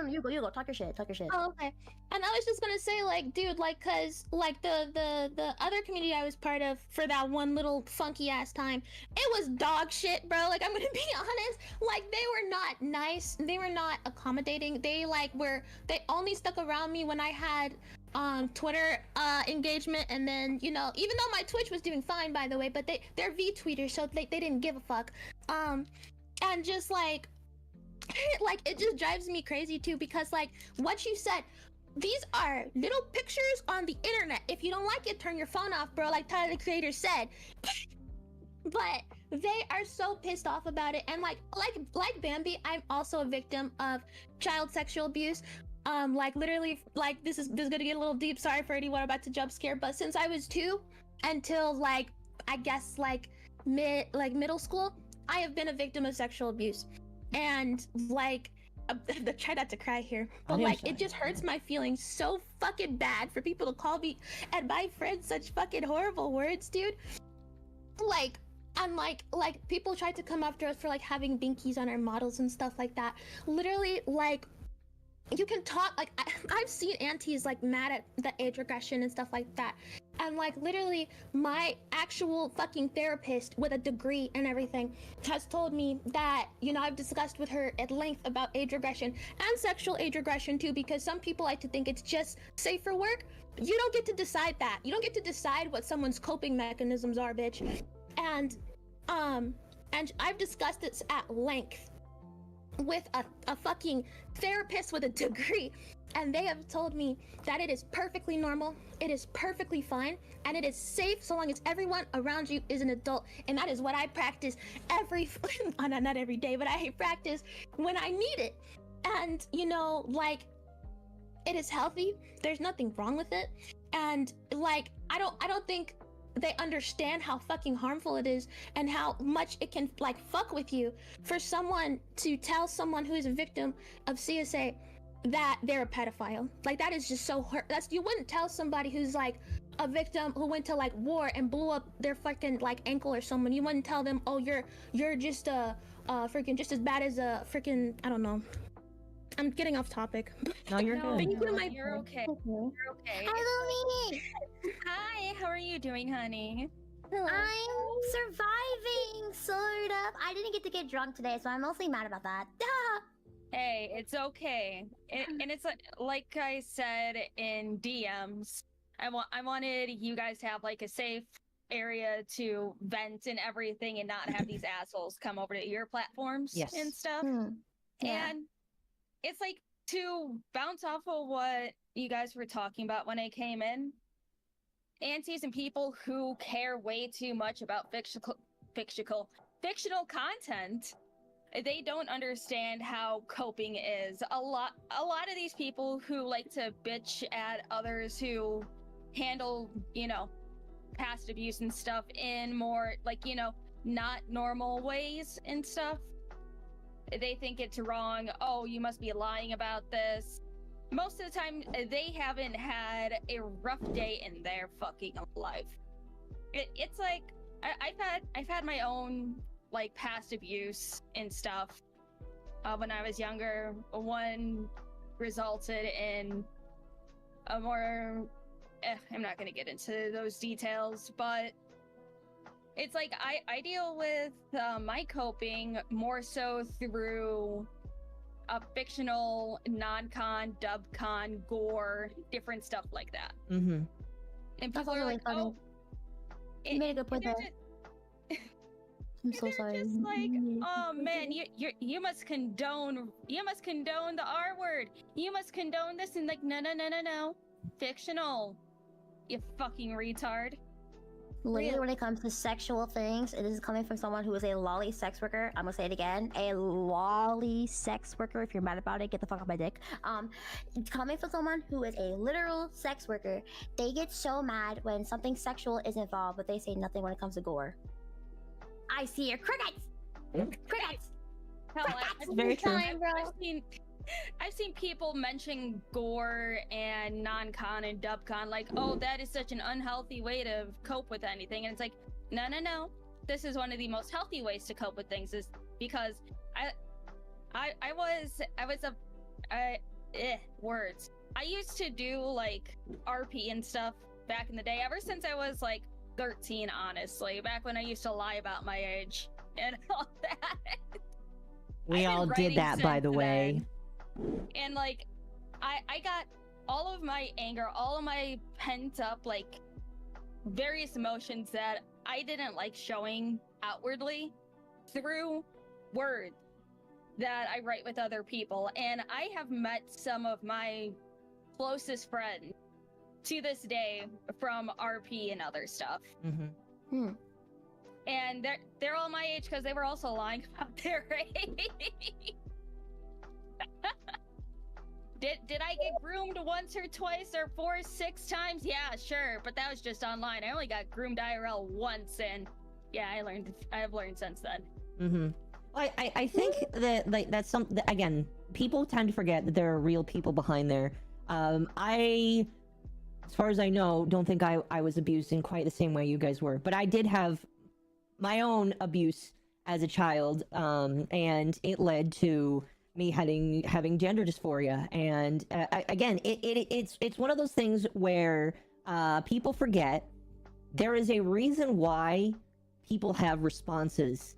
S7: you go. Talk your shit.
S8: Oh, okay. And I was just gonna say, like, dude, like, cause like the other community I was part of for that one little funky ass time, it was dog shit, bro. Like, I'm gonna be honest. Like, they were not nice. They were not accommodating. They only stuck around me when I had Twitter engagement, and then, you know, even though my Twitch was doing fine, by the way, but they're VTweeters, so they didn't give a fuck. And just like it just drives me crazy too, because like what you said, these are little pictures on the internet. If you don't like it, turn your phone off, bro, like Tyler the Creator said. But they are so pissed off about it. And like Bambi, I'm also a victim of child sexual abuse. Like literally, like this is gonna get a little deep. Sorry for anyone about to jump scare, but since I was 2 until like I guess like middle school, I have been a victim of sexual abuse. And like try not to cry here, but like it just hurts my feelings so fucking bad for people to call me and my friends such fucking horrible words, dude. Like, and like people tried to come after us for like having binkies on our models and stuff like that. Literally, like, you can talk, like I've seen aunties like mad at the age regression and stuff like that, and like literally my actual fucking therapist with a degree and everything has told me that, you know, I've discussed with her at length about age regression and sexual age regression too, because some people like to think it's just safe for work. You don't get to decide that. You don't get to decide what someone's coping mechanisms are, bitch. And I've discussed this at length with a fucking therapist with a degree, and they have told me that it is perfectly normal, it is perfectly fine, and it is safe so long as everyone around you is an adult. And that is what I practice not every day, but I practice when I need it. And, you know, like, it is healthy, there's nothing wrong with it, and like I don't think they understand how fucking harmful it is and how much it can like fuck with you for someone to tell someone who is a victim of CSA that they're a pedophile. Like, that is just so hurt. You wouldn't tell somebody who's like a victim who went to like war and blew up their fucking like ankle or someone. You wouldn't tell them, oh, you're just freaking just as bad as a freaking, I don't know. I'm getting off topic.
S6: No, you're good.
S9: You're okay. You're okay.
S7: Hi, Loli.
S9: Hi, how are you doing, honey?
S7: I'm surviving, sort of. I didn't get to get drunk today, so I'm mostly mad about that.
S9: Hey, it's okay. And it's like I said in DMs, I wanted you guys to have like a safe area to vent and everything, and not have these assholes come over to your platforms and stuff.
S7: Yeah.
S9: And it's like, to bounce off of what you guys were talking about when I came in, aunties and people who care way too much about fictional content, they don't understand how coping is. A lot of these people who like to bitch at others who handle, you know, past abuse and stuff in more like, you know, not normal ways and stuff, they think it's wrong. Oh, you must be lying about this. Most of the time, they haven't had a rough day in their fucking life. It's like I've had my own like past abuse and stuff when I was younger. One resulted in a more I'm not going to get into those details, but it's like I deal with my coping more so through a fictional non-con, dub-con, gore, different stuff like that.
S6: Mm-hmm.
S9: And
S7: That's
S9: people are
S7: really
S9: like,
S7: funny.
S9: oh,
S7: You made a good point
S9: they're
S7: there.
S9: just-
S7: I'm so sorry.
S9: just like, oh man, you must condone the R word. You must condone this, and like, no, fictional. You fucking retard.
S7: Literally, when it comes to sexual things, it is coming from someone who is a lolly sex worker. I'm gonna say it again, a lolly sex worker. If you're mad about it, get the fuck off my dick. Coming from someone who is a literal sex worker, they get so mad when something sexual is involved, but they say nothing when it comes to gore. I see your crickets. Crickets.
S9: Hell,
S7: That's
S6: very true.
S9: I've seen people mention gore and non-con and dub-con like, oh, that is such an unhealthy way to cope with anything. And it's like, no. This is one of the most healthy ways to cope with things, is because words. I used to do like RP and stuff back in the day, ever since I was like 13, honestly, back when I used to lie about my age and all that.
S6: We
S9: I've been
S6: all did
S9: writing
S6: that, by
S9: since
S6: the way.
S9: then. And like, I got all of my anger, all of my pent up, like, various emotions that I didn't like showing outwardly through words that I write with other people. And I have met some of my closest friends to this day from RP and other stuff.
S6: Mm-hmm.
S9: And they're all my age because they were also lying about their age. Did I get groomed once or twice or 4, 6 times? Yeah, sure, but that was just online. I only got groomed IRL once, and yeah, I've learned since then.
S6: Mm-hmm. I think that like that's something that, again, people tend to forget that there are real people behind there. I, as far as I know, don't think I was abused in quite the same way you guys were, but I did have my own abuse as a child, and it led to me having gender dysphoria. And again, it's one of those things where people forget there is a reason why people have responses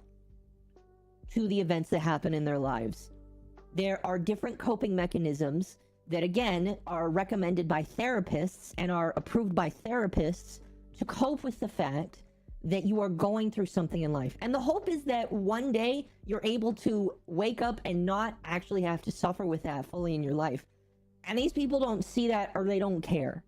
S6: to the events that happen in their lives. There are different coping mechanisms that, again, are recommended by therapists and are approved by therapists to cope with the fact that you are going through something in life. And the hope is that one day you're able to wake up and not actually have to suffer with that fully in your life. And these people don't see that, or they don't care.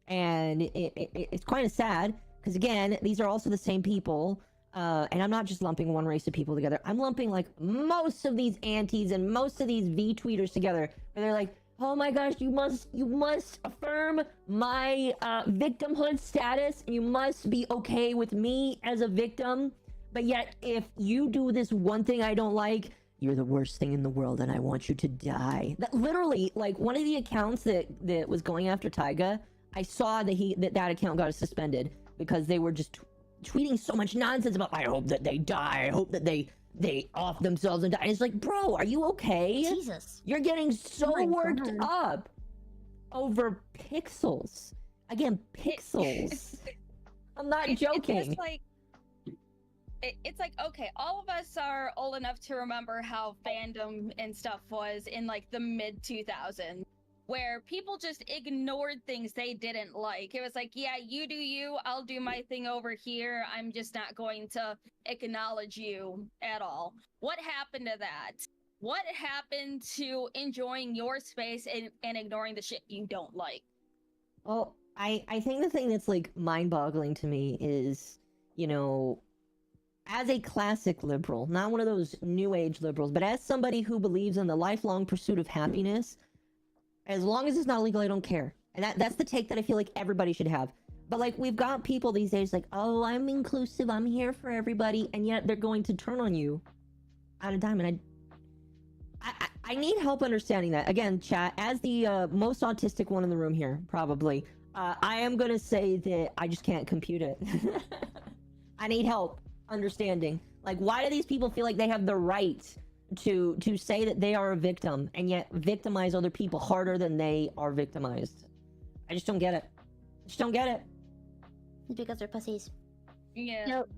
S6: And it's kind of sad, because again, these are also the same people. And I'm not just lumping one race of people together. I'm lumping like most of these aunties and most of these VTweeters together, where they're like, oh my gosh, you must affirm my victimhood status. You must be okay with me as a victim. But yet, if you do this one thing I don't like, you're the worst thing in the world and I want you to die. That literally, like, one of the accounts that was going after Tyga, I saw that account got suspended because they were just tweeting so much nonsense about, I hope that they die. I hope that they off themselves and die. And it's like, bro, are you okay?
S7: Jesus.
S6: You're getting so worked up over pixels. Again, pixels. I'm not joking.
S9: It's just like, it's like, okay, all of us are old enough to remember how fandom and stuff was in like the mid 2000s, where people just ignored things they didn't like. It was like, yeah, you do you, I'll do my thing over here. I'm just not going to acknowledge you at all. What happened to that? What happened to enjoying your space and ignoring the shit you don't like?
S6: Well, I think the thing that's like mind-boggling to me is, you know, as a classic liberal, not one of those new age liberals, but as somebody who believes in the lifelong pursuit of happiness, as long as it's not illegal, I don't care. And that's the take that I feel like everybody should have. But like, we've got people these days like, oh, I'm inclusive, I'm here for everybody, and yet they're going to turn on you on a dime. And I need help understanding that. Again, chat, as the most autistic one in the room here, probably, I am going to say that I just can't compute it. I need help understanding. Like, why do these people feel like they have the right to say that they are a victim and yet victimize other people harder than they are victimized? I just don't get it. Just don't get it.
S7: It's because they're pussies.
S9: Yeah.
S7: Nope.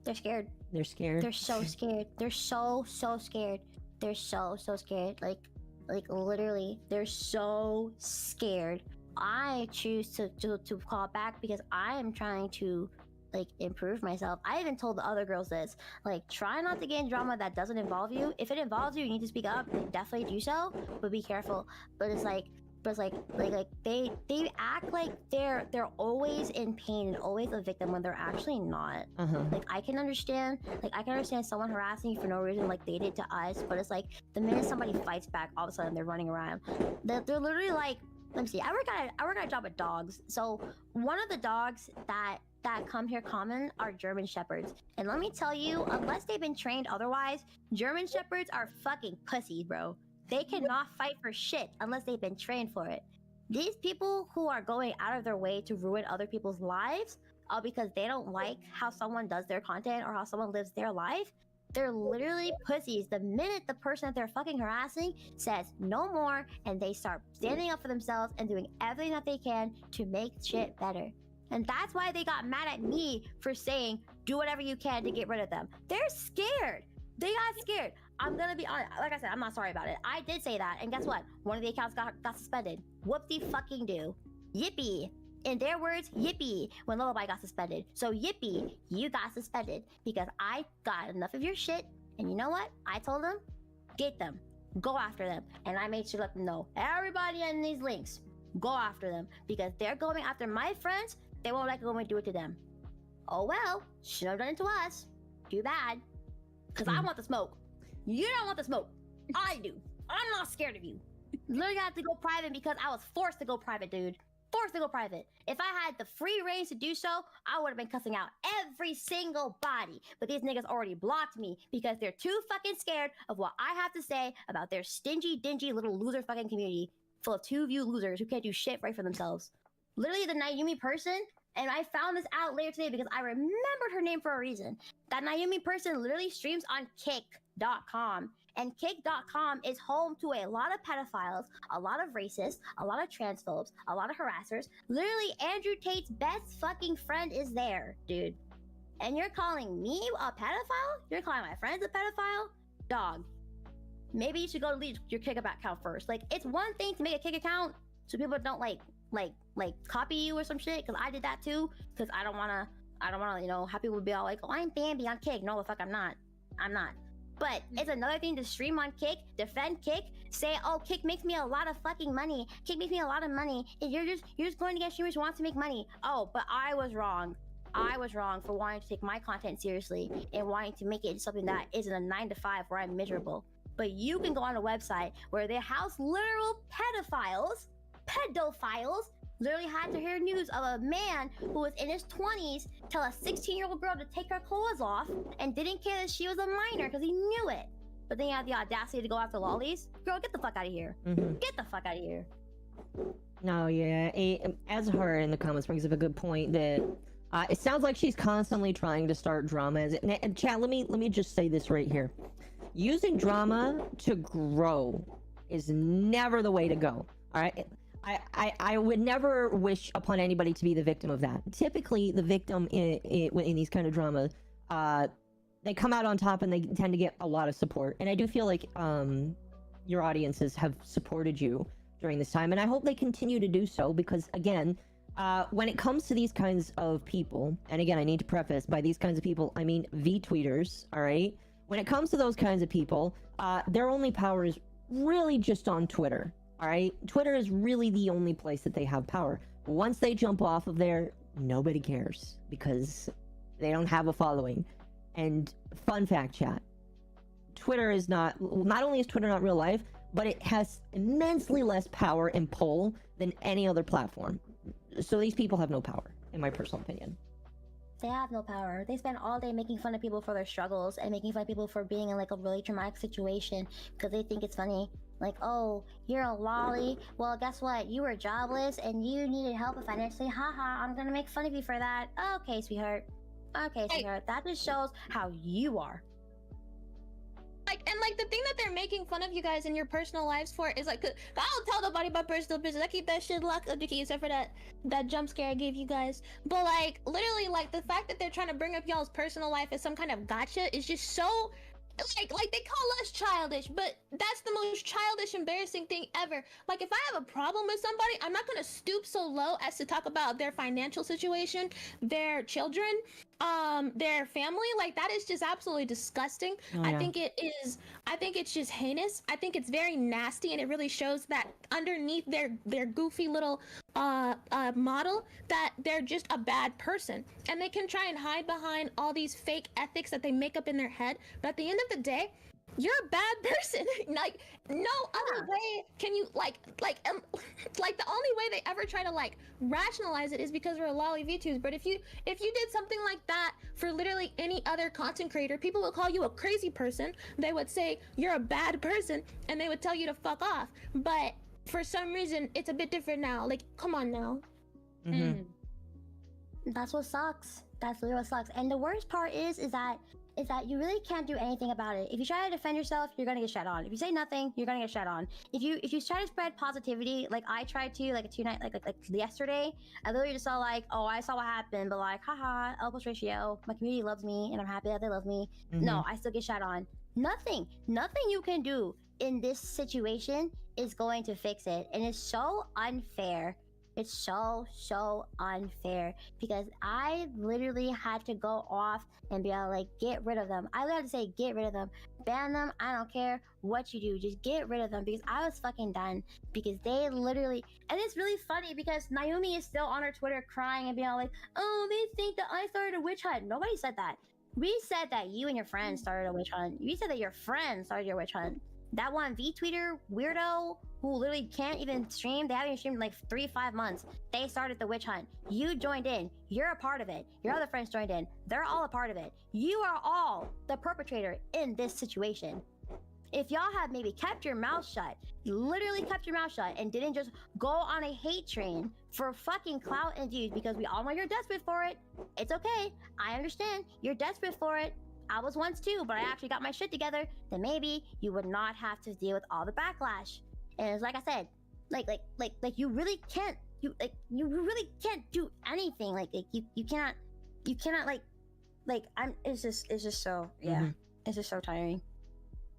S7: They're scared.
S6: They're scared.
S7: They're so scared. They're so scared. They're so scared. Like literally, they're so scared. I choose to call back because I am trying to like improve myself. I even told the other girls this. Like, try not to get in drama that doesn't involve you. If it involves you, you need to speak up. Definitely do so, but be careful. But it's like they act like they're always in pain and always a victim when they're actually not. Like, I can understand someone harassing you for no reason like they did to us, but it's like the minute somebody fights back, all of a sudden they're running around. They're literally like, let me see, I work at a job with dogs. So one of the dogs that come here common are German Shepherds. And let me tell you, unless they've been trained otherwise, German Shepherds are fucking pussies, bro. They cannot fight for shit unless they've been trained for it. These people who are going out of their way to ruin other people's lives, all because they don't like how someone does their content or how someone lives their life, they're literally pussies. The minute the person that they're fucking harassing says no more and they start standing up for themselves and doing everything that they can to make shit better. And that's why they got mad at me for saying, do whatever you can to get rid of them. They're scared. They got scared. I'm gonna be honest. Like I said, I'm not sorry about it. I did say that. And guess what? One of the accounts got suspended. Whoop-de-fucking-do. Yippee. In their words, yippee, when Lullaby got suspended. So yippee, you got suspended because I got enough of your shit. And you know what? I told them, get them. Go after them. And I made sure to let them know. Everybody in these links, go after them. Because they're going after my friends. They won't let go and do it to them. Oh well, should have done it to us. Too bad. Because I want the smoke. You don't want the smoke. I do. I'm not scared of you. Literally got to go private because I was forced to go private, dude. Forced to go private. If I had the free reigns to do so, I would have been cussing out every single body. But these niggas already blocked me because they're too fucking scared of what I have to say about their stingy, dingy little loser fucking community full of 2 of you losers who can't do shit right for themselves. Literally the Naomi person, and I found this out later today because I remembered her name for a reason. That Naomi person literally streams on Kick.com. And Kick.com is home to a lot of pedophiles, a lot of racists, a lot of transphobes, a lot of harassers. Literally, Andrew Tate's best fucking friend is there, dude. And you're calling me a pedophile? You're calling my friends a pedophile? Dog. Maybe you should go delete your Kick account first. Like, it's one thing to make a Kick account so people don't like copy you or some shit, because I did that too, because I don't wanna, you know, have people be all like, oh, I'm Bambi on Kick. No, the fuck, I'm not. But it's another thing to stream on Kick, defend Kick, say, oh, Kick makes me a lot of fucking money. Kick makes me a lot of money. And you're just going against streamers who want to make money. Oh, but I was wrong. I was wrong for wanting to take my content seriously and wanting to make it something that isn't a 9 to 5 where I'm miserable. But you can go on a website where they house literal pedophiles, literally had to hear news of a man who was in his 20s tell a 16-year-old girl to take her clothes off and didn't care that she was a minor because he knew it. But then you have the audacity to go after lollies? Girl, get the fuck out of here. Get the fuck out of here.
S6: No, yeah. Azhar in the comments brings up a good point that it sounds like she's constantly trying to start drama. And chat, let me just say this right here. Using drama to grow is never the way to go. All right? I would never wish upon anybody to be the victim of that. Typically, the victim in these kind of dramas, they come out on top and they tend to get a lot of support. And I do feel like your audiences have supported you during this time, and I hope they continue to do so because, again, when it comes to these kinds of people, and again, I need to preface, by these kinds of people, I mean VTweeters, all right? When it comes to those kinds of people, their only power is really just on Twitter. All right, Twitter is really the only place that they have power. Once they jump off of there, nobody cares because they don't have a following. And fun fact, chat, Twitter is not only is Twitter not real life, but it has immensely less power and pull than any other platform. So these people have no power, in my personal opinion.
S7: They have no power. They spend all day making fun of people for their struggles and making fun of people for being in like a really traumatic situation because they think it's funny. Like, oh, you're a lolly. Well, guess what? You were jobless and you needed help financially. Haha, I'm gonna make fun of you for that. Okay, sweetheart. Okay,
S8: Hey.
S7: Sahara, that just shows how you are.
S8: Like the thing that they're making fun of you guys in your personal lives for is like, 'cause I don't tell nobody about personal business. I keep that shit locked up, except for that jump scare I gave you guys. But like, literally, like the fact that they're trying to bring up y'all's personal life as some kind of gotcha is just so. Like they call us childish, but that's the most childish, embarrassing thing ever. Like if I have a problem with somebody, I'm not gonna stoop so low as to talk about their financial situation, their children, their family. Like that is just absolutely disgusting.
S6: Oh,
S8: I
S6: yeah.
S8: think it's just heinous. I think it's very nasty, and it really shows that underneath their goofy little model that they're just a bad person, and they can try and hide behind all these fake ethics that they make up in their head, but at the end of the day, you're a bad person. Like no other way can you like the only way they ever try to like rationalize it is because we're a Loli VTubers. But if you did something like that for literally any other content creator, people would call you a crazy person. They would say you're a bad person, and they would tell you to fuck off. But for some reason, it's a bit different now. Like, come on now.
S6: Mhm.
S7: That's what sucks. That's literally what sucks. And the worst part is that you really can't do anything about it. If you try to defend yourself, you're gonna get shut on. If you say nothing, you're gonna get shut on. If you try to spread positivity, like I tried to, like like yesterday, I literally just saw like, oh, I saw what happened, but like, haha, L plus ratio. My community loves me, and I'm happy that they love me. No, I still get shut on. Nothing you can do in this situation is going to fix it, and it's so unfair. It's so unfair because I literally had to go off and be like, get rid of them. I literally had to say, get rid of them, ban them. I don't care what you do, just get rid of them, because I was fucking done. Because they literally, and it's really funny because Naomi is still on her Twitter crying and being all like, oh, they think that I started a witch hunt. Nobody said that. We said that you and your friends started a witch hunt. We said that your friends started your witch hunt. That one VTweeter weirdo who literally can't even stream, they haven't even streamed in like 3-5 months. They started the witch hunt. You joined in. You're a part of it. Your other friends joined in. They're all a part of it. You are all the perpetrator in this situation. If y'all had maybe kept your mouth shut, literally kept your mouth shut, and didn't just go on a hate train for fucking clout and views, because we all know you're desperate for it. It's okay. I understand. You're desperate for it. I was once too, but I actually got my shit together. Then maybe you would not have to deal with all the backlash. And it's like I said, like you really can't, you really can't do anything. Like you cannot it's just so, yeah. It's just so tiring.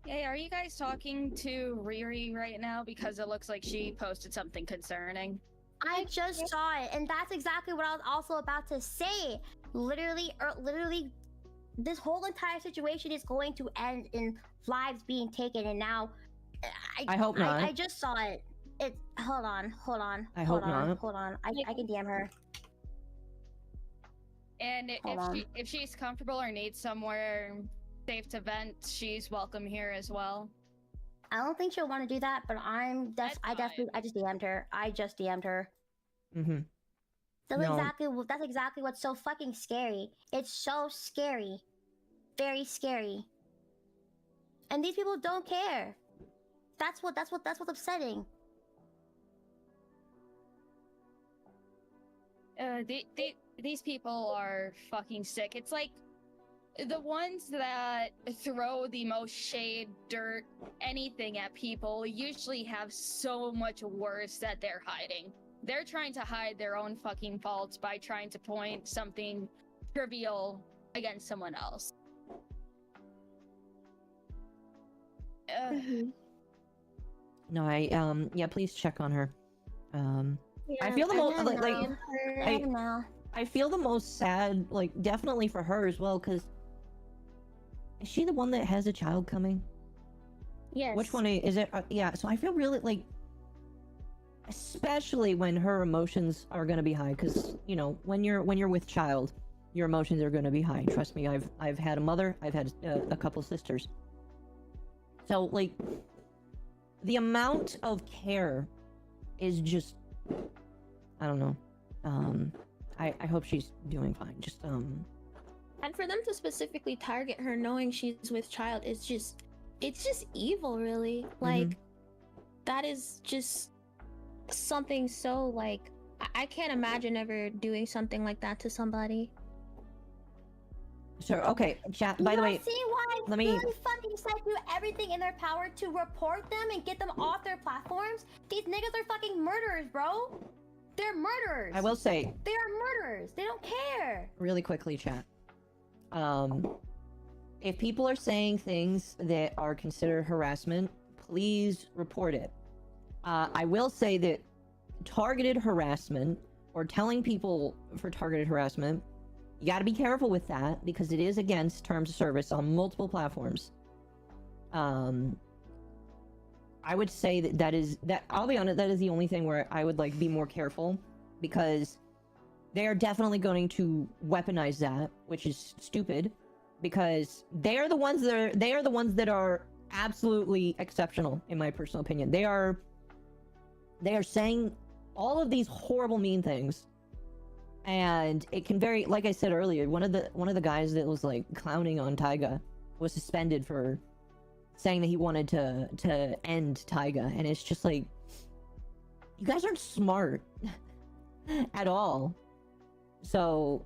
S9: Hey, are you guys talking to Riri right now? Because it looks like she posted something concerning.
S7: I just saw it, and that's exactly what I was also about to say. Literally, this whole entire situation is going to end in lives being taken, and now
S6: I hope not.
S7: I just saw it. Hold on.
S6: I hope not.
S7: Hold on. I can DM her.
S9: And
S7: Hold on.
S9: if she's comfortable or needs somewhere safe to vent, she's welcome here as well.
S7: I don't think she'll want to do that, but I just DM'd her. I just DM'd her. That's exactly what's so fucking scary. It's so scary. Very scary. And these people don't care. That's what's upsetting.
S9: These people are fucking sick. It's like the ones that throw the most shade, dirt, anything at people usually have so much worse that they're hiding. They're trying to hide their own fucking faults by trying to point something trivial against someone else.
S6: No, yeah, please check on her.
S7: Yeah,
S6: I feel the most
S7: now.
S6: I feel the most sad, like definitely for her as well, because is she the one that has a child coming?
S8: Yes.
S6: Which one is it? Yeah, so I feel really like, especially when her emotions are gonna be high, because you know when you're with child, your emotions are gonna be high. Trust me, I've had a mother, I've had a couple sisters. So like, the amount of care is just, I don't know. I hope she's doing fine. Just
S8: And for them to specifically target her knowing she's with child is just, it's just evil, really. Like, that is just something so, like, I can't imagine ever doing something like that to somebody.
S6: So okay, chat. By
S7: you
S6: the way,
S7: don't see why
S6: let me-
S7: really fucking sites do everything in their power to report them and get them off their platforms? These niggas are fucking murderers, bro. They're murderers.
S6: I will say
S7: They are murderers. They don't care.
S6: really quickly, chat. If people are saying things that are considered harassment, please report it. I will say that targeted harassment or telling people for targeted harassment, you got to be careful with that because it is against terms of service on multiple platforms. I would say that I'll be honest, that is the only thing where I would like be more careful because they are definitely going to weaponize that, which is stupid because they are the ones that are absolutely exceptional in my personal opinion. They are saying all of these horrible mean things, and it can vary. Like I said earlier, one of the guys that was like clowning on Taiga was suspended for saying that he wanted to end Taiga, and it's just like, you guys aren't smart at all. So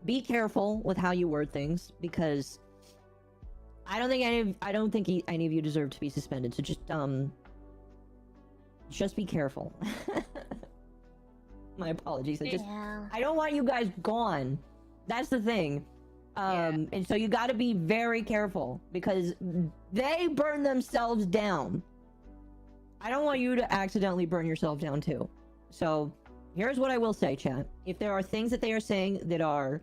S6: be careful with how you word things because I don't think any of you deserve to be suspended. So just be careful. My apologies. I don't want you guys gone. That's the thing. And so you got to be very careful because they burn themselves down. I don't want you to accidentally burn yourself down too. So here's what I will say, chat. If there are things that they are saying that are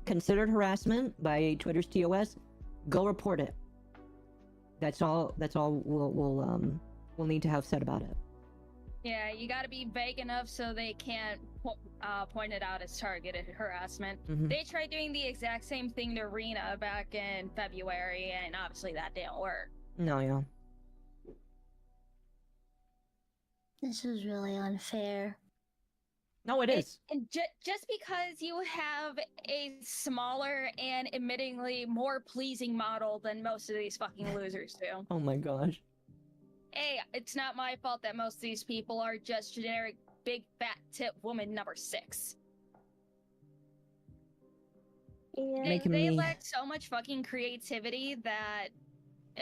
S6: considered harassment by Twitter's TOS, go report it. That's all we'll need to have said about it.
S9: Yeah, you gotta be vague enough so they can't point it out as targeted harassment.
S6: Mhm.
S9: They tried doing the exact same thing to Rena back in February, and obviously that didn't work.
S6: No, yeah.
S7: This is really unfair.
S6: No, it is.
S9: And just because you have a smaller and admittingly more pleasing model than most of these fucking losers do.
S6: Oh my gosh.
S9: Hey, it's not my fault that most of these people are just generic big fat tit woman number 6.
S7: Yeah.
S9: They lack so much fucking creativity that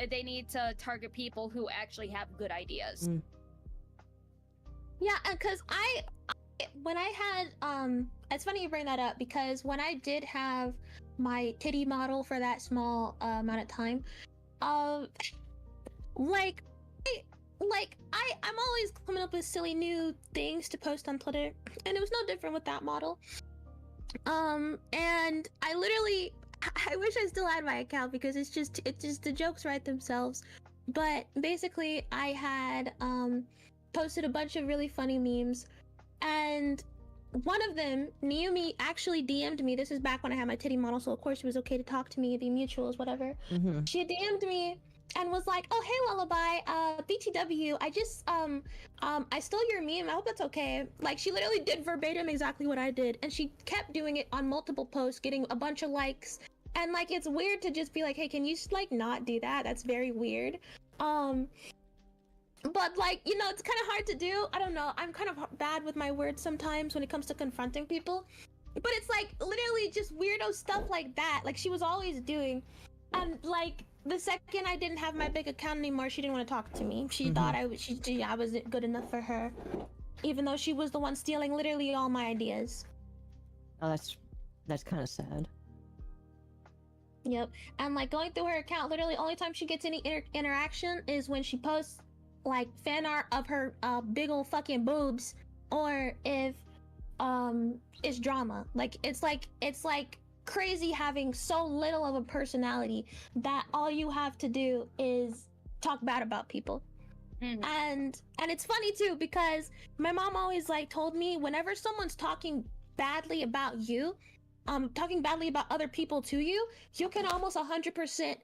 S9: they need to target people who actually have good ideas.
S8: Yeah, because when I had it's funny you bring that up because when I did have my titty model for that small amount of time, I'm always coming up with silly new things to post on Twitter, and it was no different with that model. And I wish I still had my account because it's just the jokes write themselves. But basically, I had posted a bunch of really funny memes, and one of them, Naomi, actually DM'd me. This is back when I had my titty model, so of course it was okay to talk to me, be mutuals, whatever.
S6: Mm-hmm.
S8: She DM'd me and was like, "Oh hey Lullaby, BTW, I just I stole your meme. I hope that's okay." Like she literally did verbatim exactly what I did, and she kept doing it on multiple posts, getting a bunch of likes. And like it's weird to just be like, "Hey, can you like not do that? That's very weird." But like, you know, it's kind of hard to do. I don't know. I'm kind of bad with my words sometimes when it comes to confronting people. But it's like literally just weirdo stuff like that. Like she was always doing. And like the second I didn't have my big account anymore, she didn't want to talk to me. She thought I wasn't good enough for her, even though she was the one stealing literally all my ideas.
S6: Oh, that's kind of sad.
S8: Yep. And like going through her account, literally only time she gets any interaction is when she posts like fan art of her big old fucking boobs, or if it's drama. Like it's like crazy having so little of a personality that all you have to do is talk bad about people. And it's funny too because my mom always like told me whenever someone's talking badly about you, talking badly about other people to you, you can almost 100%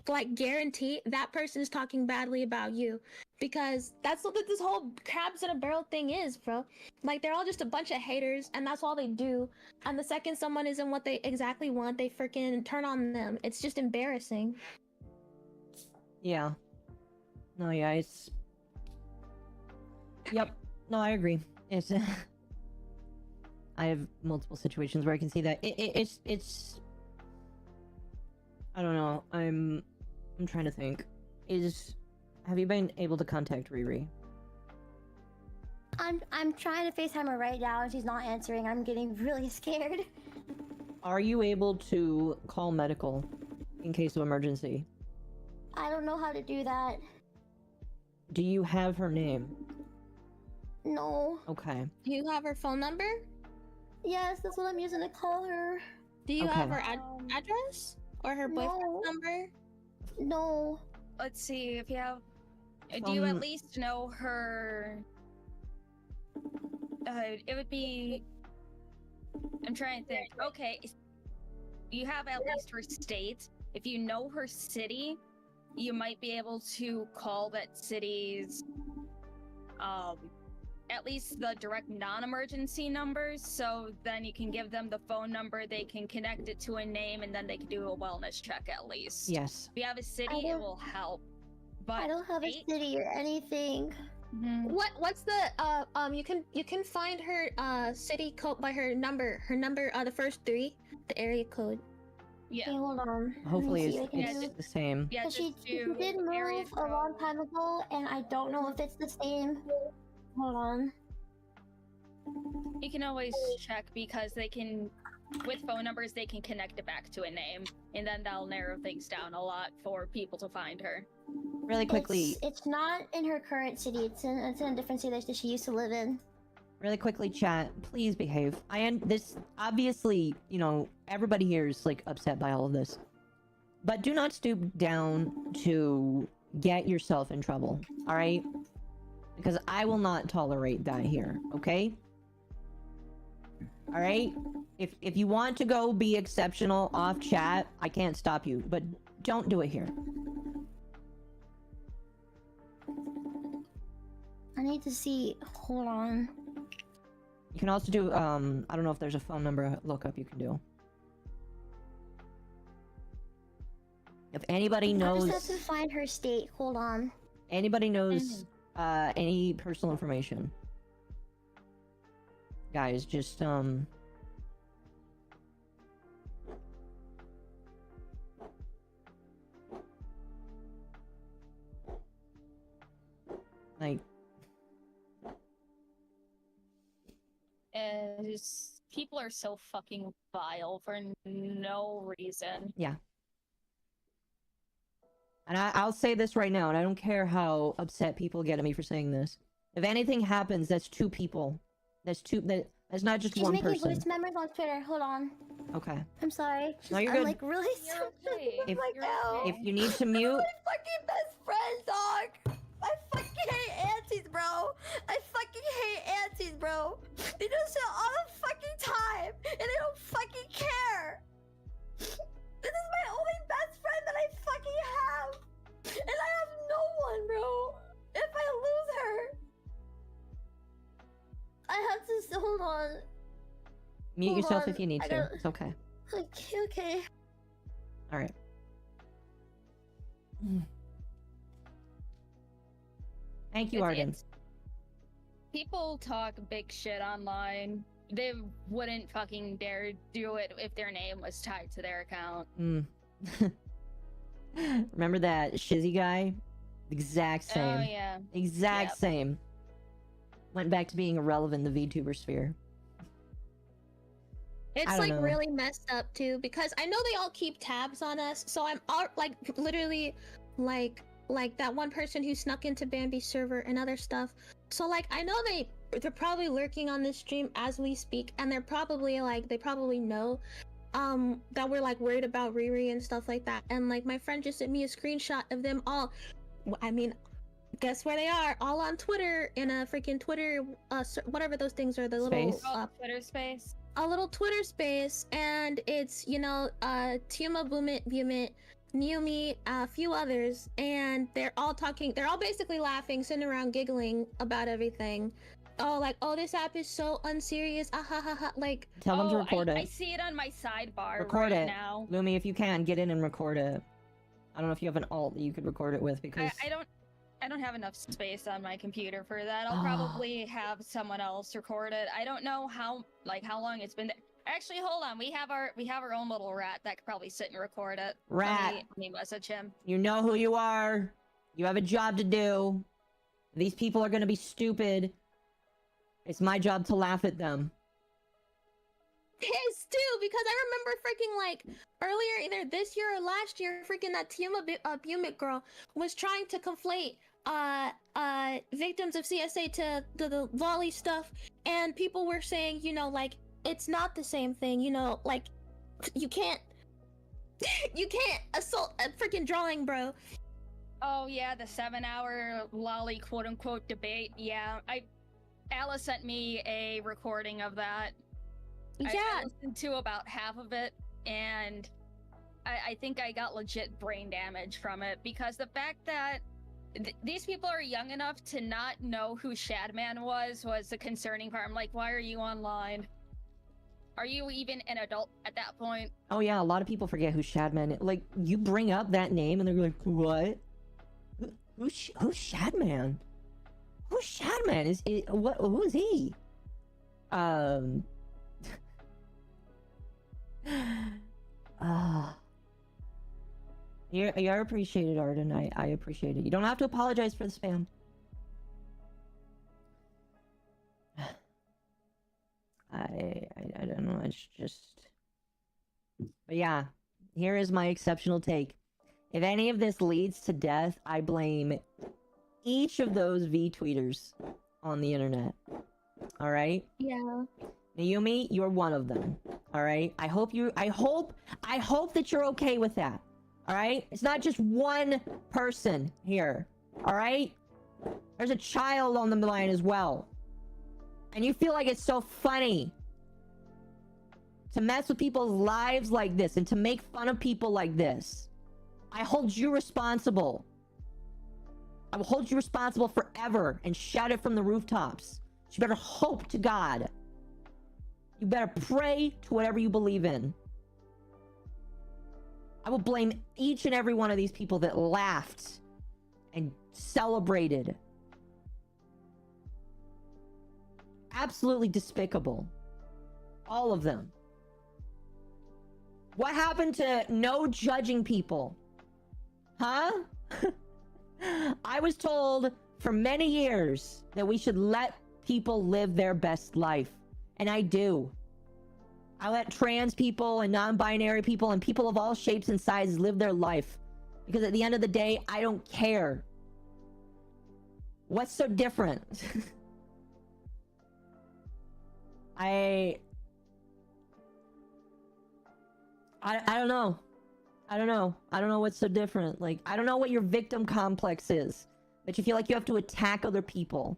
S8: like guarantee that person is talking badly about you, because that's what this whole crabs in a barrel thing is, bro. Like they're all just a bunch of haters, and that's all they do. And the second someone isn't what they exactly want, they freaking turn on them. It's just embarrassing.
S6: Yeah. No, yeah, it's. Yep. No, I agree. It's. I have multiple situations where I can see that it's I don't know. I'm trying to think. Have you been able to contact Riri?
S7: I'm trying to FaceTime her right now and she's not answering. I'm getting really scared.
S6: Are you able to call medical in case of emergency?
S7: I don't know how to do that.
S6: Do you have her name?
S7: No.
S6: Okay.
S8: Do you have her phone number?
S7: Yes, that's what I'm using to call her.
S8: Do you
S6: Okay.
S8: have her address? Or her boyfriend's
S7: No.
S8: number?
S7: No.
S9: Let's see if you have. Do you at least know her? It would be. I'm trying to think. Okay, you have at least her state. If you know her city, you might be able to call that city's, at least the direct non-emergency numbers. So then you can give them the phone number. They can connect it to a name, and then they can do a wellness check at least.
S6: Yes.
S9: If you have a city, it will help. But
S7: I don't have a city or anything.
S8: What's the you can find her city code by her number. Her number the first 3, the area code.
S9: Yeah.
S7: Okay, hold on.
S6: Hopefully
S7: Let me see what I can do.
S6: it's the same.
S9: Yeah,
S7: Because
S9: just
S7: she
S9: do
S7: did
S9: area
S7: move a long time ago, and I don't know if it's the same. Hold on.
S9: You can always check because they can, with phone numbers, they can connect it back to a name, and then that'll narrow things down a lot for people to find her.
S6: Really quickly.
S7: It's not in her current city. It's in a different city that she used to live in.
S6: Really quickly, chat. Please behave. This obviously, you know, everybody here is like upset by all of this, but do not stoop down to get yourself in trouble. All right, because I will not tolerate that here. Okay. All right. If you want to go be exceptional off chat, I can't stop you, but don't do it here.
S7: I need to see. Hold on.
S6: You can also do, I don't know if there's a phone number lookup you can do. If anybody
S7: I
S6: knows,
S7: just have to find her state. Hold on.
S6: anybody knows, any personal information, guys, just, like,
S9: And people are so fucking vile for no reason.
S6: yeah. And I'll say this right now, and I don't care how upset people get at me for saying this. If anything happens, that's 2 people. That's not just
S7: She's
S6: one
S7: making
S6: person.
S7: voice memos on Twitter. Hold on.
S6: Okay.
S7: I'm sorry.
S6: No, you're
S7: I'm
S6: good.
S7: like really
S9: You're okay.
S6: If-
S7: right now.
S6: If you need to mute,
S7: My fucking best friend, dog. I fucking hate aunties, bro. I fucking hate aunties, bro. They do shit all the fucking time, and they don't fucking care. This is my only best friend that I fucking have, and I have no one, bro. If I lose her, I have to hold on.
S6: mute
S7: Hold
S6: yourself
S7: on,
S6: if you need
S7: I
S6: to.
S7: don't-
S6: It's okay.
S7: Okay.
S6: All right. Thank you, Arden.
S9: People talk big shit online. They wouldn't fucking dare do it if their name was tied to their account.
S6: Remember that Shizzy guy? Exact same.
S9: Oh yeah.
S6: Exact
S9: Yep.
S6: same. Went back to being irrelevant in the VTuber sphere.
S8: It's
S6: I don't
S8: like
S6: know.
S8: really messed up too because I know they all keep tabs on us. So I'm all like literally like that one person who snuck into Bambi's server and other stuff. So like I know they're probably lurking on this stream as we speak, and they're probably like they probably know that we're like worried about Riri and stuff like that. And like my friend just sent me a screenshot of them all. I mean, guess where they are? All on Twitter in a freaking Twitter whatever those things are, the little
S6: Space?
S9: Twitter space.
S8: a little Twitter space, and it's Tuma Bumit, Niumi, a few others, and they're all basically laughing, sitting around giggling about everything. Oh, like, oh, this app is so unserious, ah ha ha ha, like.
S6: Tell them to record
S9: I
S6: it.
S9: see it on my sidebar
S6: Record
S9: right
S6: it.
S9: now.
S6: Lumi, if you can, get in and record it. I don't know if you have an alt that you could record it with, because...
S9: I don't have enough space on my computer for that. I'll probably have someone else record it. I don't know how long it's been there. Actually, hold on. We have our own little rat that could probably sit and record it.
S6: Rat.
S9: Let me message him.
S6: You know who you are. You have a job to do. These people are gonna be stupid. It's my job to laugh at them.
S8: His too, because I remember freaking like earlier, either this year or last year, freaking that Bumit girl was trying to conflate victims of CSA to the Loli stuff, and people were saying, you know, like it's not the same thing, you know, like you can't assault a freaking drawing, bro.
S9: Oh yeah, the 7-hour Loli quote unquote debate. Yeah, Alice sent me a recording of that.
S8: Yeah.
S9: I listened to about half of it, and I think I got legit brain damage from it, because the fact that these people are young enough to not know who Shadman was the concerning part. I'm like, why are you online? Are you even an adult at that point?
S6: Oh yeah, a lot of people forget who Shadman is. Like, you bring up that name and they're like, what? Who's Shadman? Who's Shadman? Who is he? You're appreciated, Arden. I appreciate it. You don't have to apologize for the spam. I don't know. It's just. But yeah, here is my exceptional take. If any of this leads to death, I blame each of those VTweeters on the internet. All right?
S8: Yeah.
S6: Naomi, you're one of them. All right? I hope that you're okay with that. All right? It's not just one person here. All right? There's a child on the line as well. And you feel like it's so funny to mess with people's lives like this and to make fun of people like this. I hold you responsible. I will hold you responsible forever and shout it from the rooftops. You better hope to God. You better pray to whatever you believe in. I will blame each and every one of these people that laughed and celebrated. Absolutely despicable. All of them. What happened to no judging people? Huh? I was told for many years that we should let people live their best life. And I do. I let trans people and non-binary people and people of all shapes and sizes live their life. Because at the end of the day, I don't care. What's so different? I don't know. I don't know. I don't know what's so different. Like, I don't know what your victim complex is. That you feel like you have to attack other people.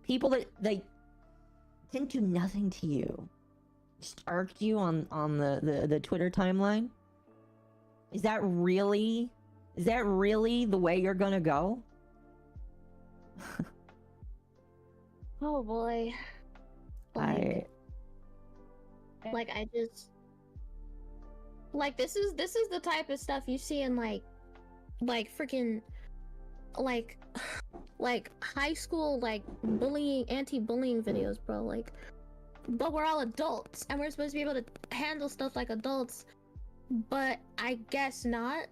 S6: People that didn't do nothing to you. Just irked you on the Twitter timeline. Is that really the way you're gonna go?
S8: Oh boy. I just like this is the type of stuff you see in like freaking like high school like bullying, anti-bullying videos, bro. Like, but we're all adults and we're supposed to be able to handle stuff like adults, but I guess not.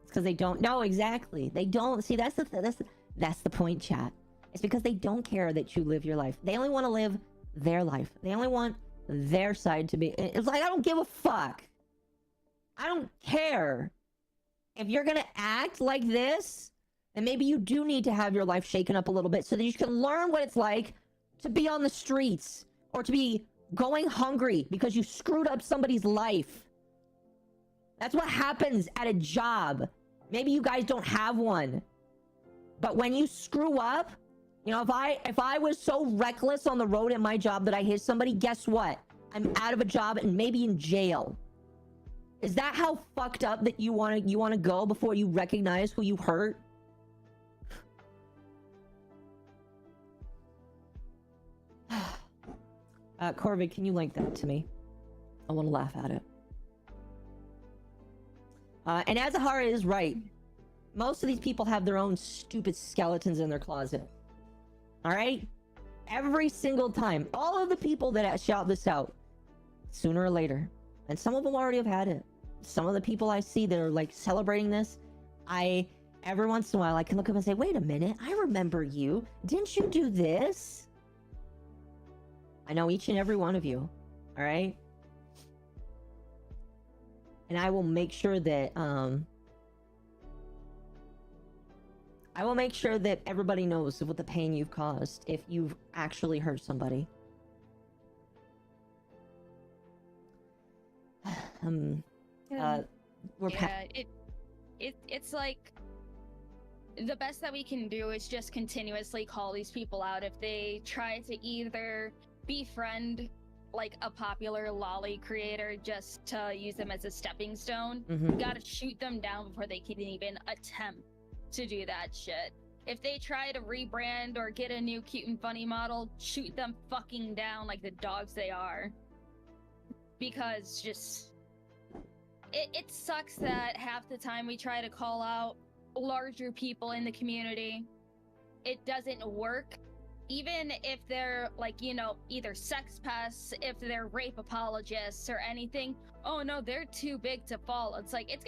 S6: Because they don't know. Exactly, they don't see. That's the point, chat. It's because they don't care that you live your life. They only want to live their life. They only want their side to be. It's like, I don't give a fuck. I don't care. If you're gonna act like this, then maybe you do need to have your life shaken up a little bit so that you can learn what it's like to be on the streets or to be going hungry because you screwed up somebody's life. That's what happens at a job. Maybe you guys don't have one. But when you screw up, you know, if I was so reckless on the road at my job that I hit somebody, guess what? I'm out of a job and maybe in jail. Is that how fucked up that you wanna go before you recognize who you hurt? Corvid, can you link that to me? I want to laugh at it. And Azahara is right. Most of these people have their own stupid skeletons in their closet. All right? Every single time. All of the people that shout this out, sooner or later, and some of them already have had it. Some of the people I see that are like celebrating this, every once in a while I can look up and say, wait a minute, I remember you. Didn't you do this? I know each and every one of you. All right? And I will make sure that everybody knows of what the pain you've caused if you've actually hurt somebody.
S9: It's like the best that we can do is just continuously call these people out if they try to either befriend like a popular lolly creator just to use them as a stepping stone. You gotta shoot them down before they can even attempt to do that shit. If they try to rebrand or get a new cute and funny model, shoot them fucking down like the dogs they are. Because just it sucks that half the time we try to call out larger people in the community, it doesn't work. Even if they're like, you know, either sex pests, if they're rape apologists or anything, oh no, they're too big to fall. It's like, it's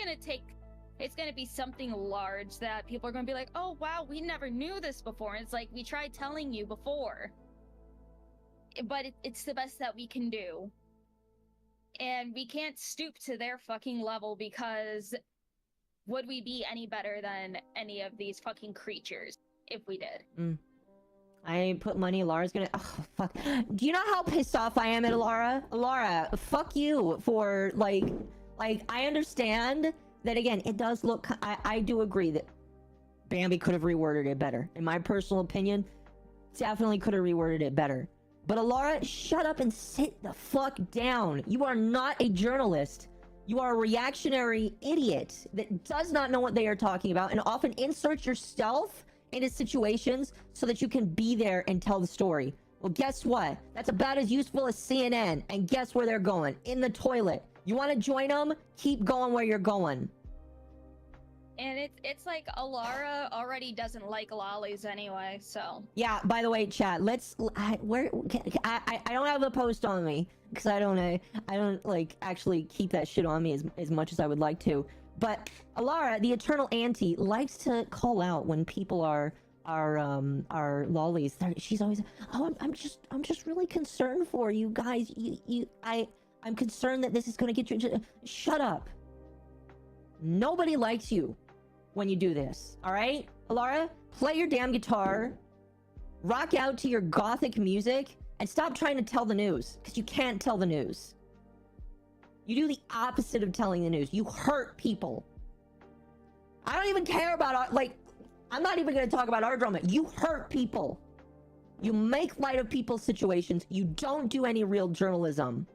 S9: gonna be something large that people are gonna be like, oh wow, we never knew this before. And it's like, we tried telling you before. But it's the best that we can do. And we can't stoop to their fucking level, because would we be any better than any of these fucking creatures if we did?
S6: I put money Lara's gonna... Oh, fuck. Do you know how pissed off I am at Lara? Lara, fuck you for, like, I understand that, again, it does look... I do agree that Bambi could have reworded it better. In my personal opinion, definitely could have reworded it better. But Alara, shut up and sit the fuck down. You are not a journalist. You are a reactionary idiot that does not know what they are talking about and often inserts yourself into situations so that you can be there and tell the story. Well, guess what? That's about as useful as CNN. And guess where they're going? In the toilet. You want to join them? Keep going where you're going.
S9: And it's like Alara already doesn't like lollies anyway, so.
S6: Yeah, by the way, chat, I don't have the post on me because I don't like actually keep that shit on me as much as I would like to. But Alara, the eternal auntie, likes to call out when people are lollies. She's always, oh, I'm just really concerned for you guys. I'm concerned that this is gonna get you. Shut up. Nobody likes you when you do this, all right? Alara, play your damn guitar, rock out to your gothic music, and stop trying to tell the news, because you can't tell the news. You do the opposite of telling the news. You hurt people. I don't even care about, I'm not even going to talk about our drama. You hurt people. You make light of people's situations. You don't do any real journalism.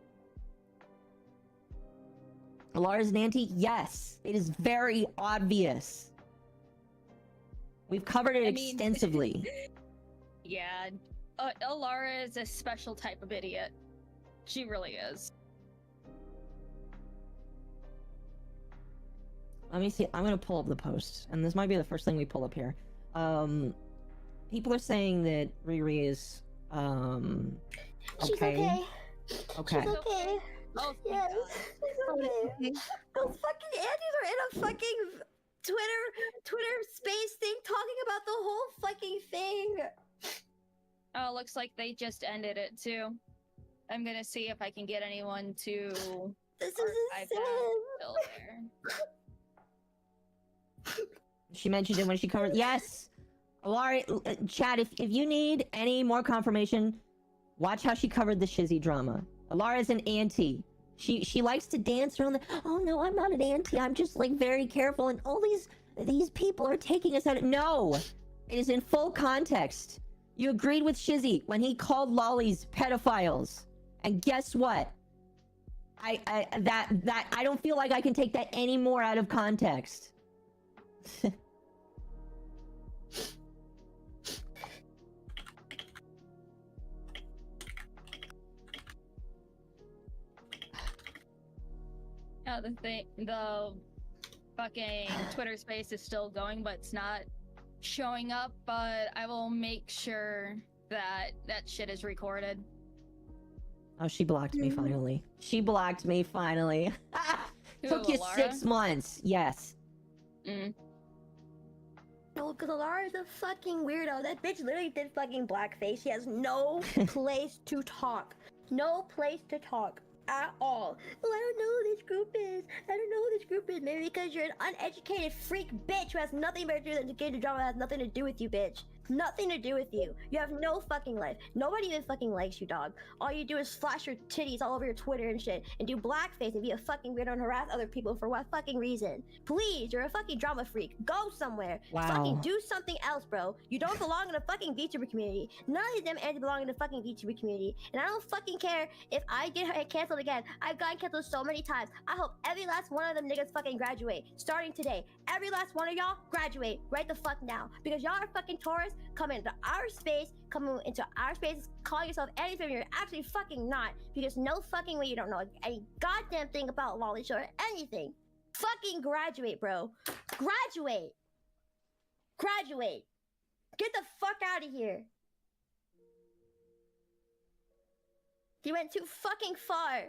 S6: Alara's an auntie? Yes. It is very obvious. We've covered it extensively.
S9: Yeah. Alara is a special type of idiot. She really is.
S6: Let me see. I'm going to pull up the post. And this might be the first thing we pull up here. People are saying that Riri is,
S7: She's okay.
S6: Okay.
S7: She's okay.
S9: Oh,
S7: Yes, she's okay.
S10: Those fucking Andes are in a fucking Twitter space thing talking about the whole fucking thing.
S9: Oh, looks like they just ended it too. I'm gonna see if I can get anyone to.
S10: This is
S9: archive
S10: insane.
S9: that still there.
S6: She mentioned it when she covered. Yes, Alara, Chad. If you need any more confirmation, watch how she covered the Shizzy drama. Alara's an auntie. She likes to dance around the. Oh no, I'm not an auntie. I'm just like very careful, and all these people are taking us out. No, it is in full context. You agreed with Shizzy when he called lollies pedophiles, and guess what? I don't feel like I can take that any more out of context.
S9: The fucking Twitter space is still going, but it's not showing up. But I will make sure that shit is recorded.
S6: Oh, she blocked me finally. She blocked me finally. Took you
S9: Alara?
S6: 6 months. Yes.
S10: No, because Alara is a fucking weirdo. That bitch literally did fucking blackface. She has no place to talk. No place to talk at all. Oh, I don't know who this group is. I don't know who this group is. Maybe because you're an uneducated freak bitch who has nothing better to do than to get into drama. Has nothing to do with you, bitch. Nothing to do with you. You have no fucking life. Nobody even fucking likes you, dog. All you do is flash your titties all over your Twitter and shit, and do blackface and be a fucking weirdo and harass other people for what fucking reason? Please, you're a fucking drama freak. Go somewhere.
S6: Wow.
S10: Fucking do something else, bro. You don't belong in a fucking VTuber community. None of them anti belong in the fucking VTuber community. And I don't fucking care if I get canceled again. I've gotten canceled so many times. I hope every last one of them niggas fucking graduate. Starting today. Every last one of y'all graduate right the fuck now. Because y'all are fucking tourists coming into our space, calling yourself anything you're actually fucking not. Because no fucking way you don't know any goddamn thing about Loli Show or anything. Fucking graduate, bro. Graduate. Graduate. Get the fuck out of here. You went too fucking far.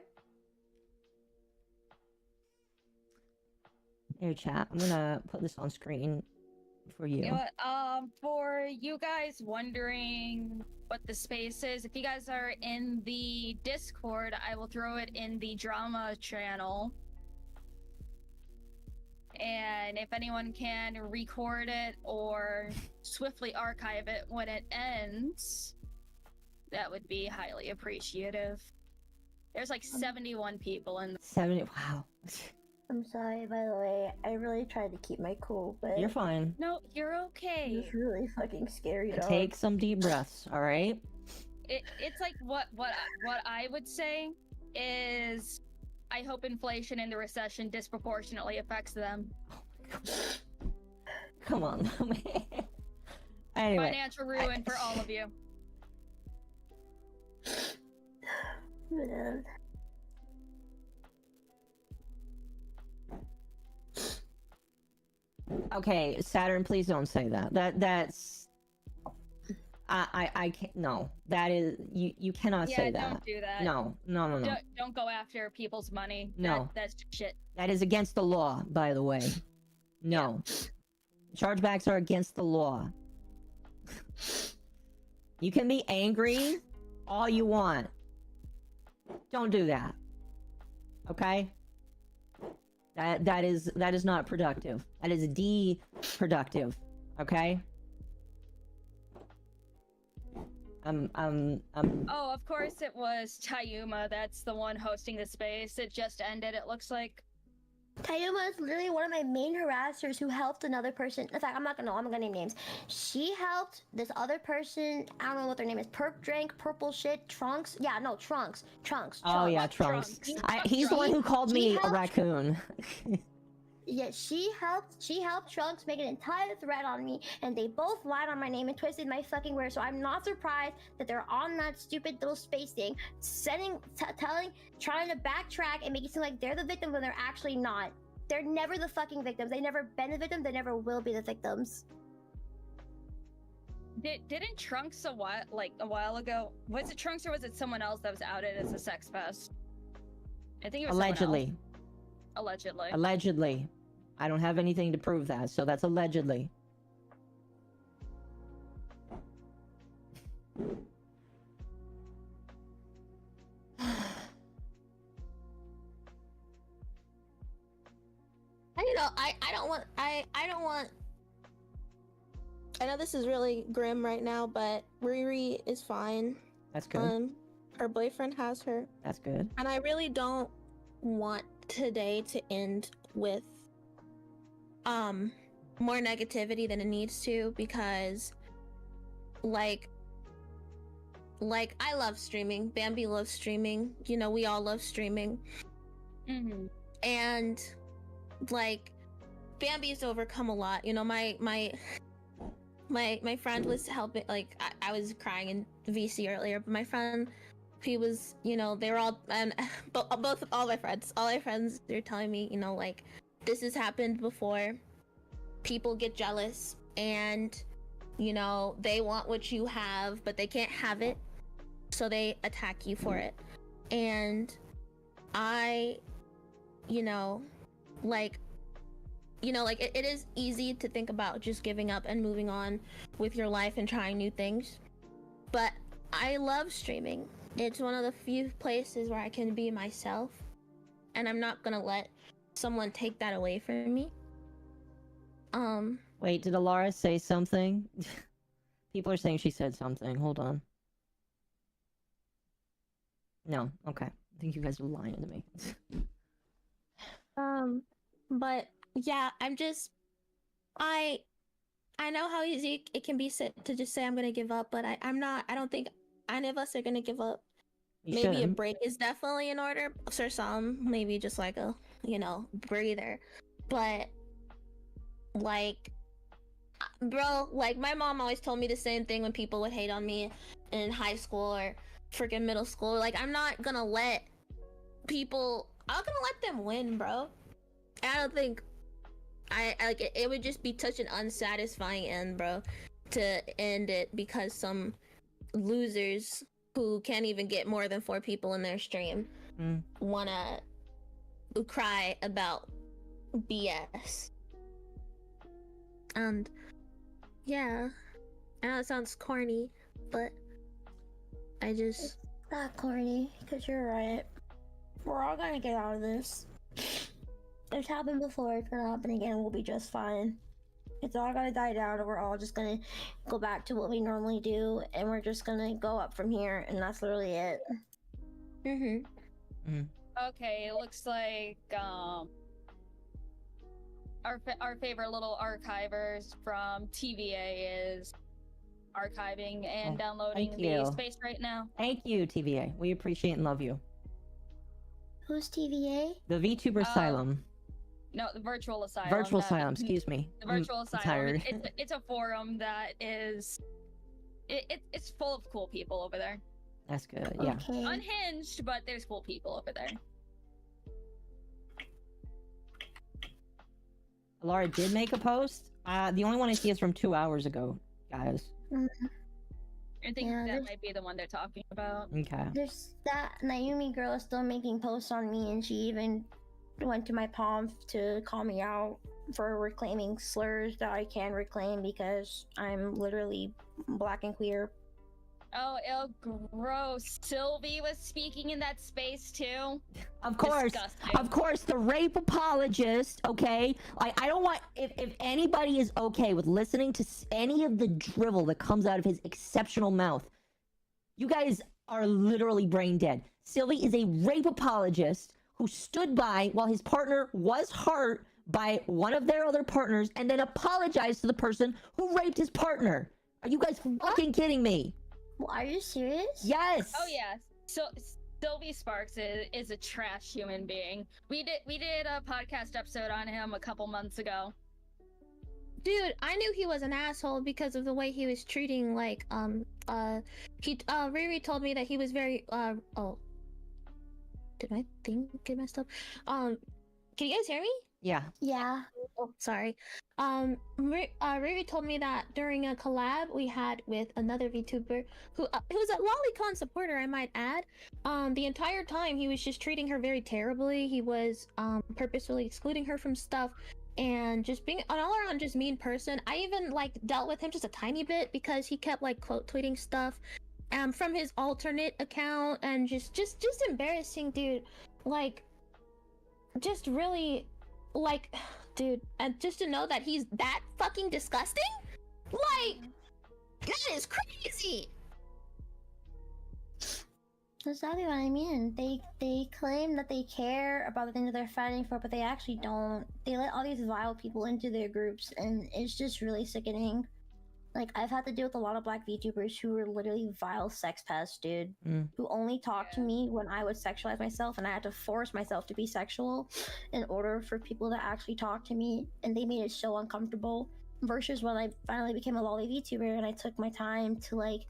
S6: Here, chat. I'm gonna put this on screen for you.
S9: You know what, for you guys wondering what the space is, if you guys are in the Discord, I will throw it in the drama channel. And if anyone can record it or swiftly archive it when it ends, that would be highly appreciative. There's like 71 people in
S6: 70. Wow.
S10: I'm sorry, by the way. I really tried to keep my cool, but
S6: You're fine.
S9: No, you're okay.
S10: it's really fucking scary, dog.
S6: Take some deep breaths, all right?
S9: It's like what I would say is, I hope inflation and the recession disproportionately affects them.
S6: Come on, man. Anyway.
S9: Financial ruin for all of you.
S10: Man.
S6: Okay, Saturn, please don't say that. That's I can't. No, that is you cannot say that.
S9: Don't do that.
S6: No.
S9: Don't go after people's money.
S6: No.
S9: That's shit.
S6: That is against the law, by the way. No. Chargebacks are against the law. You can be angry all you want. Don't do that. Okay? That is not productive. That is de-productive. Okay?
S9: Oh, of course it was Tayuma. That's the one hosting the space. It just ended, it looks like.
S10: Tayuma is literally one of my main harassers who helped another person. In fact, I'm not gonna name names. She helped this other person. I don't know what their name is. Perp Drink, Purple Shit, Trunks. Yeah, no, Trunks.
S6: Oh yeah, Trunks. He's the one who called me a raccoon.
S10: Yeah, she helped Trunks make an entire thread on me, and they both lied on my name and twisted my fucking words. So I'm not surprised that they're on that stupid little space thing, trying to backtrack and make it seem like they're the victim when they're actually not. They're never the fucking victims. They never been the victim. They never will be the victims.
S9: Didn't Trunks a while ago? Was it Trunks or was it someone else that was outed as a sex pest? I think it was
S6: Allegedly.
S9: Allegedly.
S6: I don't have anything to prove that, so that's allegedly.
S8: I don't want. I know this is really grim right now, but Riri is fine.
S6: That's good.
S8: Her boyfriend has her.
S6: That's good.
S8: And I really don't want today to end with more negativity than it needs to, because like I love streaming. Bambi loves streaming. You know, we all love streaming.
S9: Mm-hmm.
S8: And like Bambi's overcome a lot. You know, my friend was helping. Like I was crying in VC earlier, but my friend, he was, you know, they were all, and all my friends, they're telling me, you know, like, this has happened before. People get jealous, and You know, they want what you have, but they can't have it, so they attack you for it. And I, you know, like it is easy to think about just giving up and moving on with your life and trying new things. But I love streaming. It's one of the few places where I can be myself, and I'm not gonna let someone take that away from me.
S6: Wait, did Alara say something? People are saying she said something. Hold on. No, okay. I think you guys are lying to me.
S8: But yeah, I know how easy it can be to just say I'm gonna give up, but I'm not. I don't think any of us are gonna give up.
S6: You
S8: Maybe a
S6: shouldn't.
S8: break is definitely in order for some. Maybe just like a, breather. But like, bro, like my mom always told me the same thing when people would hate on me in high school or freaking middle school. Like, I'm not gonna let them win, bro. I don't think it would just be such an unsatisfying end, bro, to end it because some losers who can't even get more than 4 people in their stream wanna cry about BS. And yeah, I know it sounds corny, but I just...
S10: It's not corny, because you're right. We're all gonna get out of this. It's happened before, it's gonna happen again, we'll be just fine. It's all gonna die down, and we're all just gonna go back to what we normally do, and we're just gonna go up from here, and that's literally it.
S9: Okay, it looks like our favorite little archivers from TVA is archiving and downloading
S6: thank
S9: the
S6: you.
S9: space right now.
S6: Thank you, TVA. We appreciate and love you.
S10: Who's TVA?
S6: The VTuber Asylum.
S9: No, the virtual asylum.
S6: Virtual Asylum, excuse me.
S9: The virtual
S6: I'm
S9: asylum.
S6: tired.
S9: It's a forum that is it's full of cool people over there.
S6: That's good, yeah.
S10: Okay.
S9: Unhinged, but there's cool people over there.
S6: Laura did make a post. The only one I see is from 2 hours ago, guys.
S9: I think
S10: Yeah,
S9: that might be the one they're talking about.
S6: Okay.
S10: There's that Naomi girl is still making posts on me, and she even went to my palm to call me out for reclaiming slurs that I can reclaim because I'm literally black and queer.
S9: Oh, gross. Sylvie was speaking in that space too.
S6: Of course,
S9: Disgusting.
S6: of course, the rape apologist, okay? Like, I don't want, if anybody is okay with listening to any of the drivel that comes out of his exceptional mouth, you guys are literally brain dead. Sylvie is a rape apologist who stood by while his partner was hurt by one of their other partners and then apologized to the person who raped his partner. Are you guys fucking kidding me?
S10: Well, are you serious?
S6: Yes.
S9: Oh yeah. So Sylvie Sparks is a trash human being. We did a podcast episode on him a couple months ago.
S8: Dude, I knew he was an asshole because of the way he was treating, like, Riri told me that he was very, oh. Did my thing get messed up? Can you guys hear me?
S6: Yeah.
S10: Yeah.
S8: Oh, sorry. Riri told me that during a collab we had with another VTuber who was a Lolicon supporter, I might add. The entire time he was just treating her very terribly. He was purposefully excluding her from stuff and just being an all-around just mean person. I even like dealt with him just a tiny bit because he kept like quote tweeting stuff from his alternate account and just embarrassing, dude. Like, just really, like, dude, and just to know that he's that fucking disgusting, like, that is crazy.
S10: That's exactly what I mean. They claim that they care about the things that they're fighting for, but they actually don't. They let all these vile people into their groups, and it's just really sickening. Like, I've had to deal with a lot of black VTubers who were literally vile sex pests, dude. Who only talked to me when I would sexualize myself, and I had to force myself to be sexual in order for people to actually talk to me, and they made it so uncomfortable. Versus when I finally became a Loli VTuber and I took my time to, like,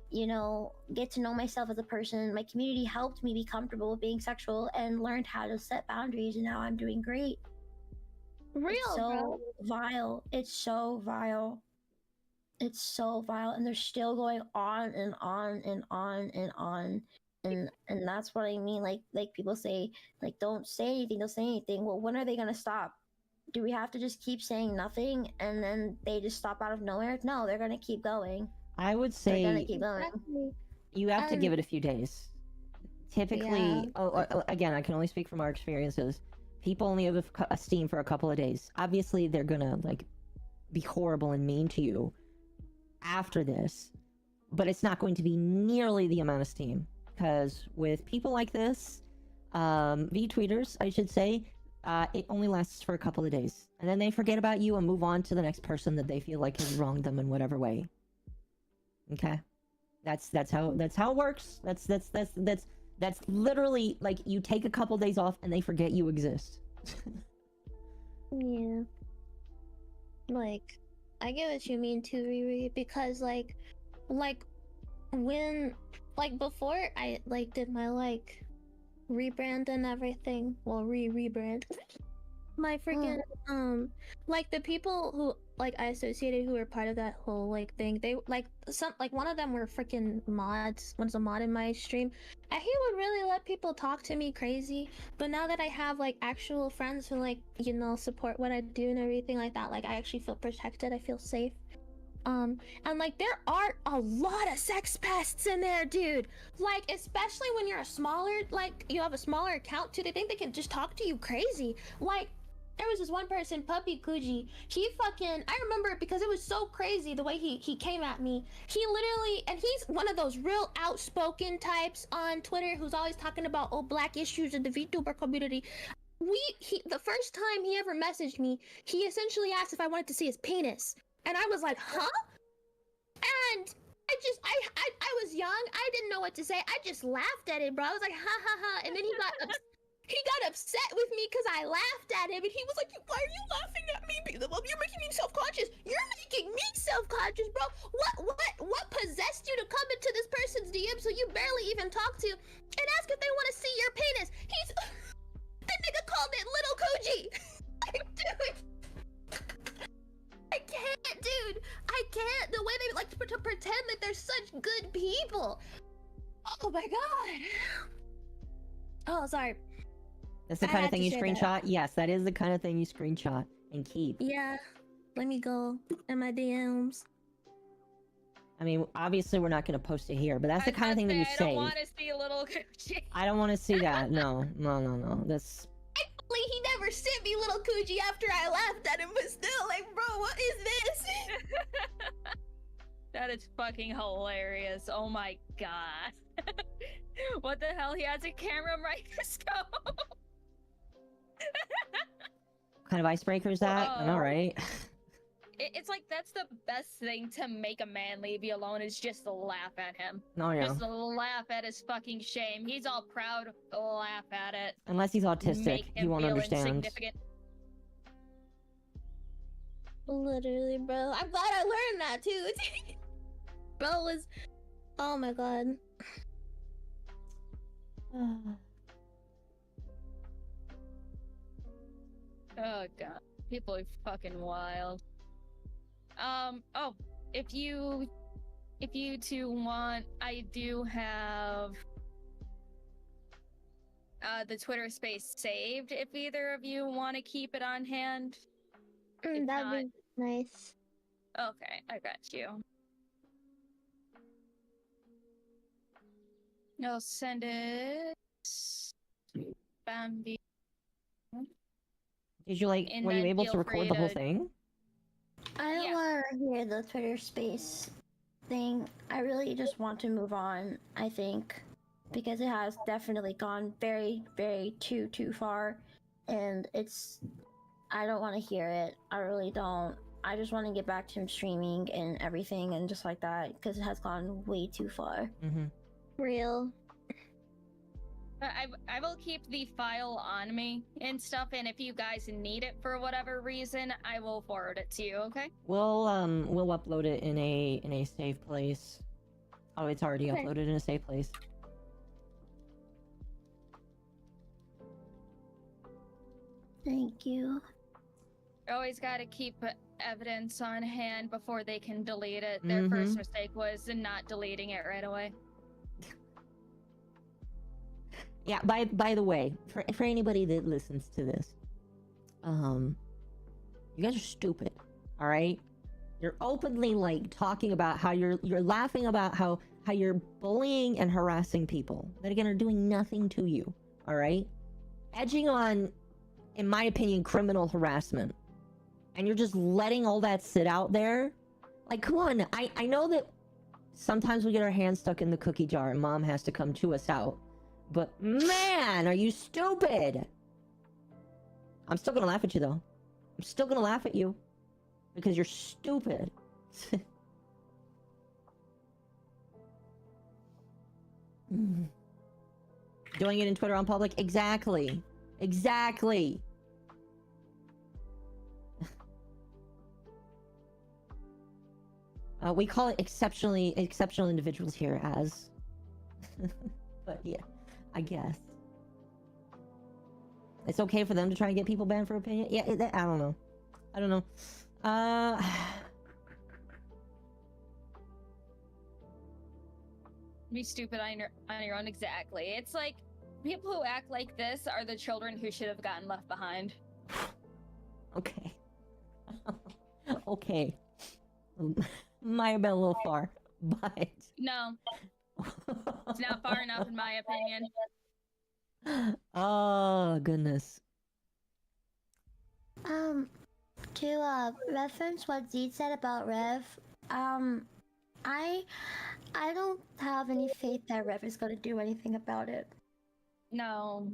S10: you know, get to know myself as a person. My community helped me be comfortable with being sexual and learned how to set boundaries, and now I'm doing great.
S8: Real,
S10: It's so
S8: bro.
S10: vile. It's so vile.
S7: it's so vile, and they're still going on and on and on and on. And that's what I mean. Like people say, like, don't say anything, don't say anything. Well, when are they gonna stop? Do we have to just keep saying nothing and then they just stop out of nowhere? No, they're gonna keep going.
S6: I would
S7: They're gonna
S6: say
S7: keep going.
S6: you have to give it a few days. Typically,
S8: Yeah.
S6: Again, I can only speak from our experiences. People only have a steam for a couple of days. Obviously, they're gonna like be horrible and mean to you after this, but it's not going to be nearly the amount of steam. Because with people like this, VTweeters, I should say, it only lasts for a couple of days, and then they forget about you and move on to the next person that they feel like has wronged them in whatever way. Okay, that's how it works. That's literally like you take a couple days off and they forget you exist.
S8: Yeah. Like, I get what you mean too, Riri, because like when before I did my rebrand and everything, well rebrand my freaking the people who I associated who were part of that whole thing, they one of them were freaking mods. One's a mod in my stream, and he would really let people talk to me crazy. But now that I have actual friends who support what I do and everything like that, I actually feel protected, I feel safe. And there are a lot of sex pests in there, dude. Especially when you're a smaller, you have a smaller account too, they think they can just talk to you crazy. There was this one person, Puppy Kuji. I remember it because it was so crazy the way he came at me. He literally, and he's one of those real outspoken types on Twitter who's always talking about black issues in the VTuber community. The first time he ever messaged me, he essentially asked if I wanted to see his penis. And I was like, huh? And I was young. I didn't know what to say. I just laughed at it, bro. I was like, ha ha ha. And then he got upset with me because I laughed at him. And he was like, why are you laughing at me? Well, you're making me self-conscious. You're making me self-conscious, bro. What possessed you to come into this person's DM so you barely even talk to and ask if they want to see your penis? The nigga called it Little Koji. Dude. I can't, dude. I can't. The way they like to pretend that they're such good people. Oh my god. Oh, sorry.
S6: That's the kind of thing you screenshot? Yes, that is the kind of thing you screenshot and keep.
S8: Yeah. Let me go in my DMs.
S6: I mean, obviously we're not going to post it here, but that's the kind of thing that you say. I don't
S9: want to see a Little Coochie.
S6: I don't want to see that. No. That's...
S8: He never sent me Little Coochie after I laughed at him, but still, bro, what is this?
S9: That is fucking hilarious. Oh my god. What the hell? He has a camera microscope.
S6: What kind of icebreaker is that? I know, right?
S9: It's that's the best thing to make a man leave you alone is just to laugh at him.
S6: No, yeah.
S9: Just to laugh at his fucking shame. He's all proud, laugh at it.
S6: Unless he's autistic, he won't understand.
S8: Literally, bro. I'm glad I learned that too. Bro was... Oh my god.
S9: Oh god. People are fucking wild. Oh, if you two want, I do have the Twitter space saved if either of you want to keep it on hand.
S8: That'd be nice.
S9: Okay, I got you. I'll send it to Bambi.
S6: Did you were you able to record the whole thing?
S7: I don't want to hear the Twitter space thing. I really just want to move on, I think, because it has definitely gone very, very too far, and I don't want to hear it. I really don't. I just want to get back to him streaming and everything and just like that, because it has gone way too far.
S6: Mm-hmm.
S8: Real.
S9: I will keep the file on me and stuff, and if you guys need it for whatever reason, I will forward it to you, okay?
S6: We'll upload it in a safe place. Oh, it's already uploaded in a safe place.
S7: Thank you.
S9: You always gotta keep evidence on hand before they can delete it. Their first mistake was in not deleting it right away.
S6: Yeah, by the way, for anybody that listens to this, you guys are stupid, all right? You're openly like talking about how you're laughing about how you're bullying and harassing people that again are doing nothing to you, all right? Edging on, in my opinion, criminal harassment. And you're just letting all that sit out there. Like, come on, I know that sometimes we get our hands stuck in the cookie jar and mom has to come chew us out. But man, are you stupid? I'm still gonna laugh at you though. I'm still gonna laugh at you. Because you're stupid. Doing it in Twitter on public? Exactly. Exactly. We call it exceptional individuals here as. But yeah, I guess. It's okay for them to try and get people banned for opinion? Yeah, I don't know. I don't know.
S9: Be stupid on your own, exactly. It's like, people who act like this are the children who should have gotten left behind.
S6: Okay. Okay. Might have been a little far, but...
S9: No. It's not far enough, in my opinion.
S6: Oh, goodness.
S7: To reference what Zeke said about Rev, I don't have any faith that Rev is gonna do anything about it.
S9: No.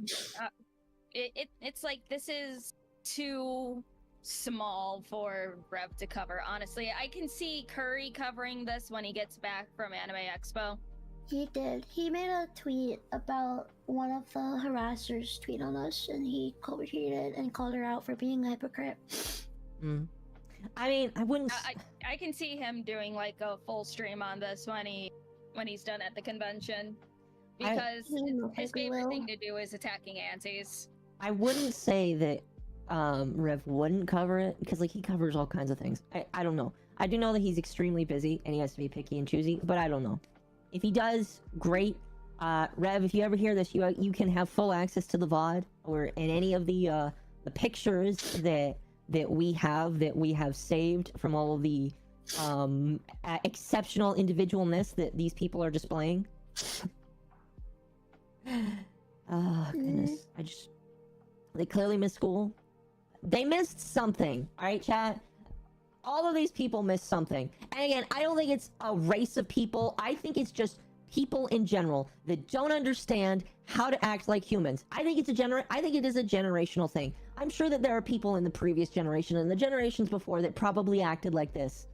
S9: It's like, this is too small for Rev to cover, honestly. I can see Curry covering this when he gets back from Anime Expo.
S7: He did. He made a tweet about one of the harassers tweet on us, and he co-retweeted and called her out for being a hypocrite.
S6: I mean, I wouldn't...
S9: I can see him doing like a full stream on this when he's done at the convention. Because his favorite thing to do is attacking aunties.
S6: I wouldn't say that Rev wouldn't cover it, because like he covers all kinds of things. I don't know. I do know that he's extremely busy and he has to be picky and choosy, but I don't know. If he does, great. Rev, if you ever hear this, you can have full access to the VOD or in any of the pictures that we have saved from all of the exceptional individualness that these people are displaying. Oh goodness, they clearly missed school. They missed something. All right, chat. All of these people missed something. And again, I don't think it's a race of people. I think it's just people in general that don't understand how to act like humans. I think it is a generational thing. I'm sure that there are people in the previous generation and the generations before that probably acted like this.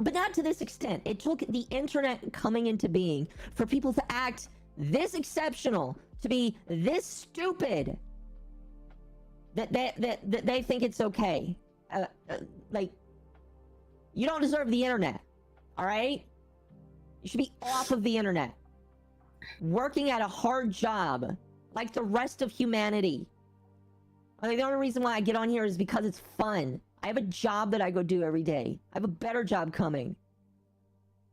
S6: But not to this extent. It took the internet coming into being for people to act this exceptional, to be this stupid, that they think it's okay. Like, you don't deserve the internet, all right? You should be off of the internet, working at a hard job like the rest of humanity. I mean, the only reason why I get on here is because it's fun. I have a job that I go do every day. I have a better job coming.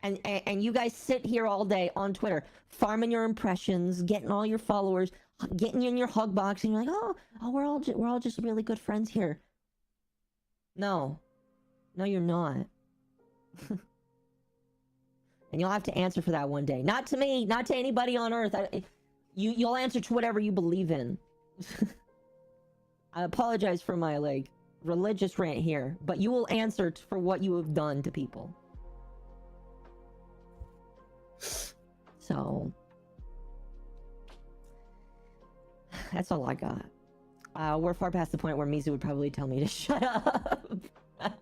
S6: And you guys sit here all day on Twitter, farming your impressions, getting all your followers, getting you in your hug box, and you're like, oh, we're all just really good friends here. No, you're not. And you'll have to answer for that one day. Not to me, not to anybody on Earth. You'll answer to whatever you believe in. I apologize for my religious rant here, but you will answer for what you have done to people. So that's all I got. We're far past the point where Mizu would probably tell me to shut up.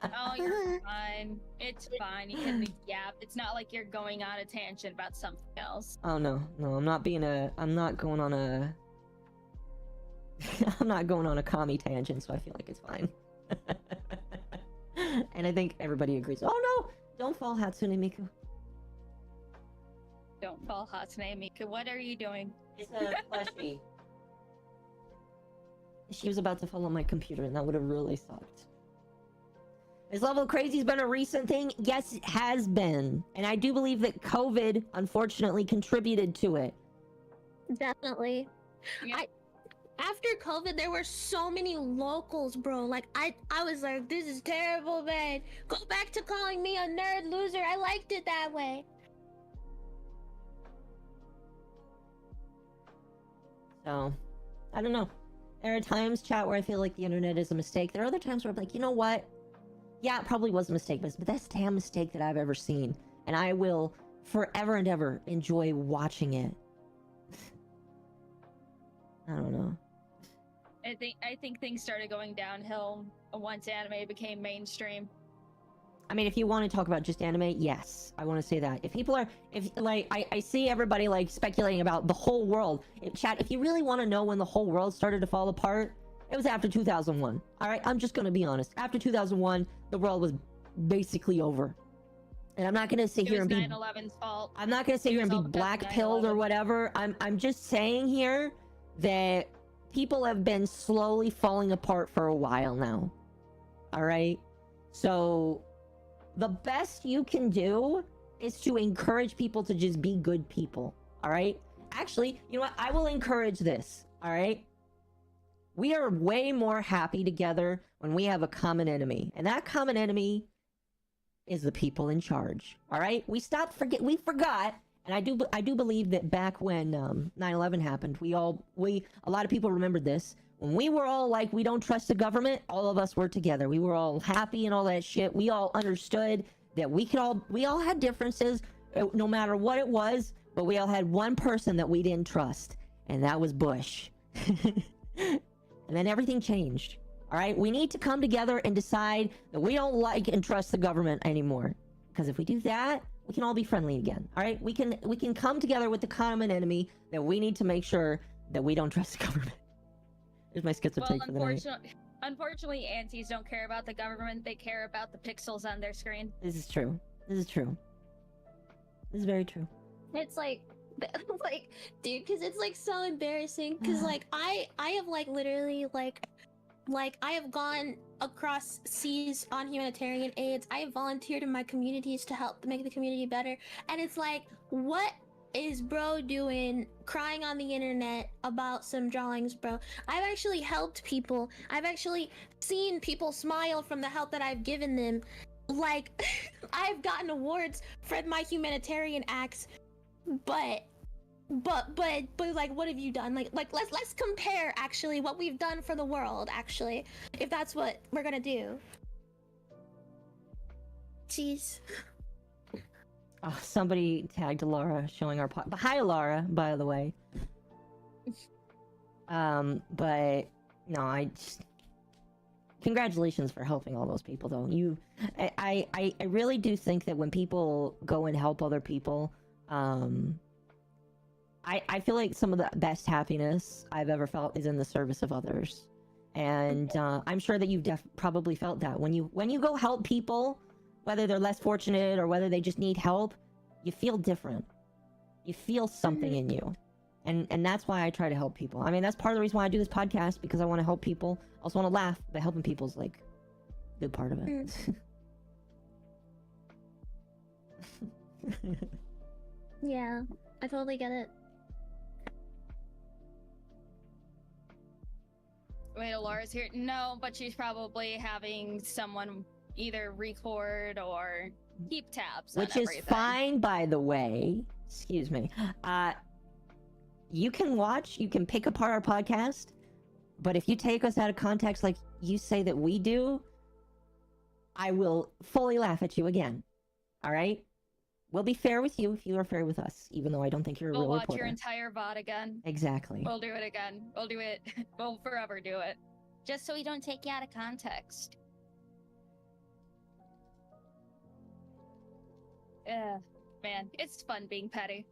S9: Oh, you're fine. It's fine. You can yap. It's not like you're going on a tangent about something else.
S6: Oh no, I'm not going on a I'm not going on a commie tangent, so I feel like it's fine. And I think everybody agrees. Oh no! Don't fall, Hatsune Miku.
S9: Don't fall, Hatsune Miku. What are you doing?
S6: It's a plushie. She was about to fall on my computer, and that would have really sucked. This level of crazy has been a recent thing. Yes, it has been. And I do believe that COVID, unfortunately, contributed to it.
S8: Definitely.
S9: Yeah.
S8: After COVID, there were so many locals, bro. Like, I was like, this is terrible, man. Go back to calling me a nerd loser. I liked it that way.
S6: So, I don't know. There are times, chat, where I feel like the internet is a mistake. There are other times where I'm like, you know what? Yeah, it probably was a mistake, but it's the best damn mistake that I've ever seen. And I will forever and ever enjoy watching it. I don't know.
S9: I think things started going downhill once anime became mainstream.
S6: I mean, if you want to talk about just anime, yes, I want to say that. If people are, I see everybody like speculating about the whole world. Chat, if you really want to know when the whole world started to fall apart, it was after 2001. All right, I'm just gonna be honest. After 2001, the world was basically over. And I'm not gonna sit here and be
S9: 9/11's fault.
S6: I'm not gonna sit here and be black pilled or whatever. I'm just saying here that people have been slowly falling apart for a while now. All right, so the best you can do is to encourage people to just be good people. All right, actually, you know what? I will encourage this. All right. We are way more happy together when we have a common enemy. And that common enemy is the people in charge. All right? We forgot. And I do believe that back when 9/11 happened, a lot of people remembered this. When we were all like, we don't trust the government, all of us were together. We were all happy and all that shit. We all understood that we all had differences, no matter what it was, but we all had one person that we didn't trust. And that was Bush. And then everything changed. All right, we need to come together and decide that we don't like and trust the government anymore. Because if we do that, we can all be friendly again. All right, we can come together with the common enemy that we need to make sure that we don't trust the government. There's my schizo take for the night.
S9: Unfortunately, aunties don't care about the government. They care about the pixels on their screen.
S6: This is true. This is true. This is very true.
S8: It's like dude, because it's like so embarrassing, because like I have like literally like I have gone across seas on humanitarian aids. I have volunteered in my communities to help make the community better, and it's like, what is bro doing crying on the internet about some drawings, bro? I've actually helped people. I've actually seen people smile from the help that I've given them. Like, I've gotten awards for my humanitarian acts. But like, what have you done? Like let's compare actually what we've done for the world, actually, if that's what we're gonna do. Jeez.
S6: Oh, somebody tagged Laura showing our hi Laura, by the way. But no, I just congratulations for helping all those people though. I really do think that when people go and help other people, I feel like some of the best happiness I've ever felt is in the service of others. And I'm sure that you've probably felt that. When you go help people, whether they're less fortunate or whether they just need help, you feel different. You feel something in you. And that's why I try to help people. I mean, that's part of the reason why I do this podcast, because I want to help people. I also want to laugh, but helping people's like a good part of it.
S8: Yeah, I totally get it.
S9: Wait, Laura's here? No, but she's probably having someone either record or keep tabs on
S6: Which is
S9: everything.
S6: fine, by the way. Excuse me. You can pick apart our podcast, but if you take us out of context like you say that we do, I will fully laugh at you again. All right? We'll be fair with you if you are fair with us, even though I don't think you're a
S9: We'll
S6: real
S9: watch
S6: reporter.
S9: your entire VOD again.
S6: Exactly.
S9: We'll do it again. We'll do it. We'll forever do it. Just so we don't take you out of context. Man, it's fun being petty.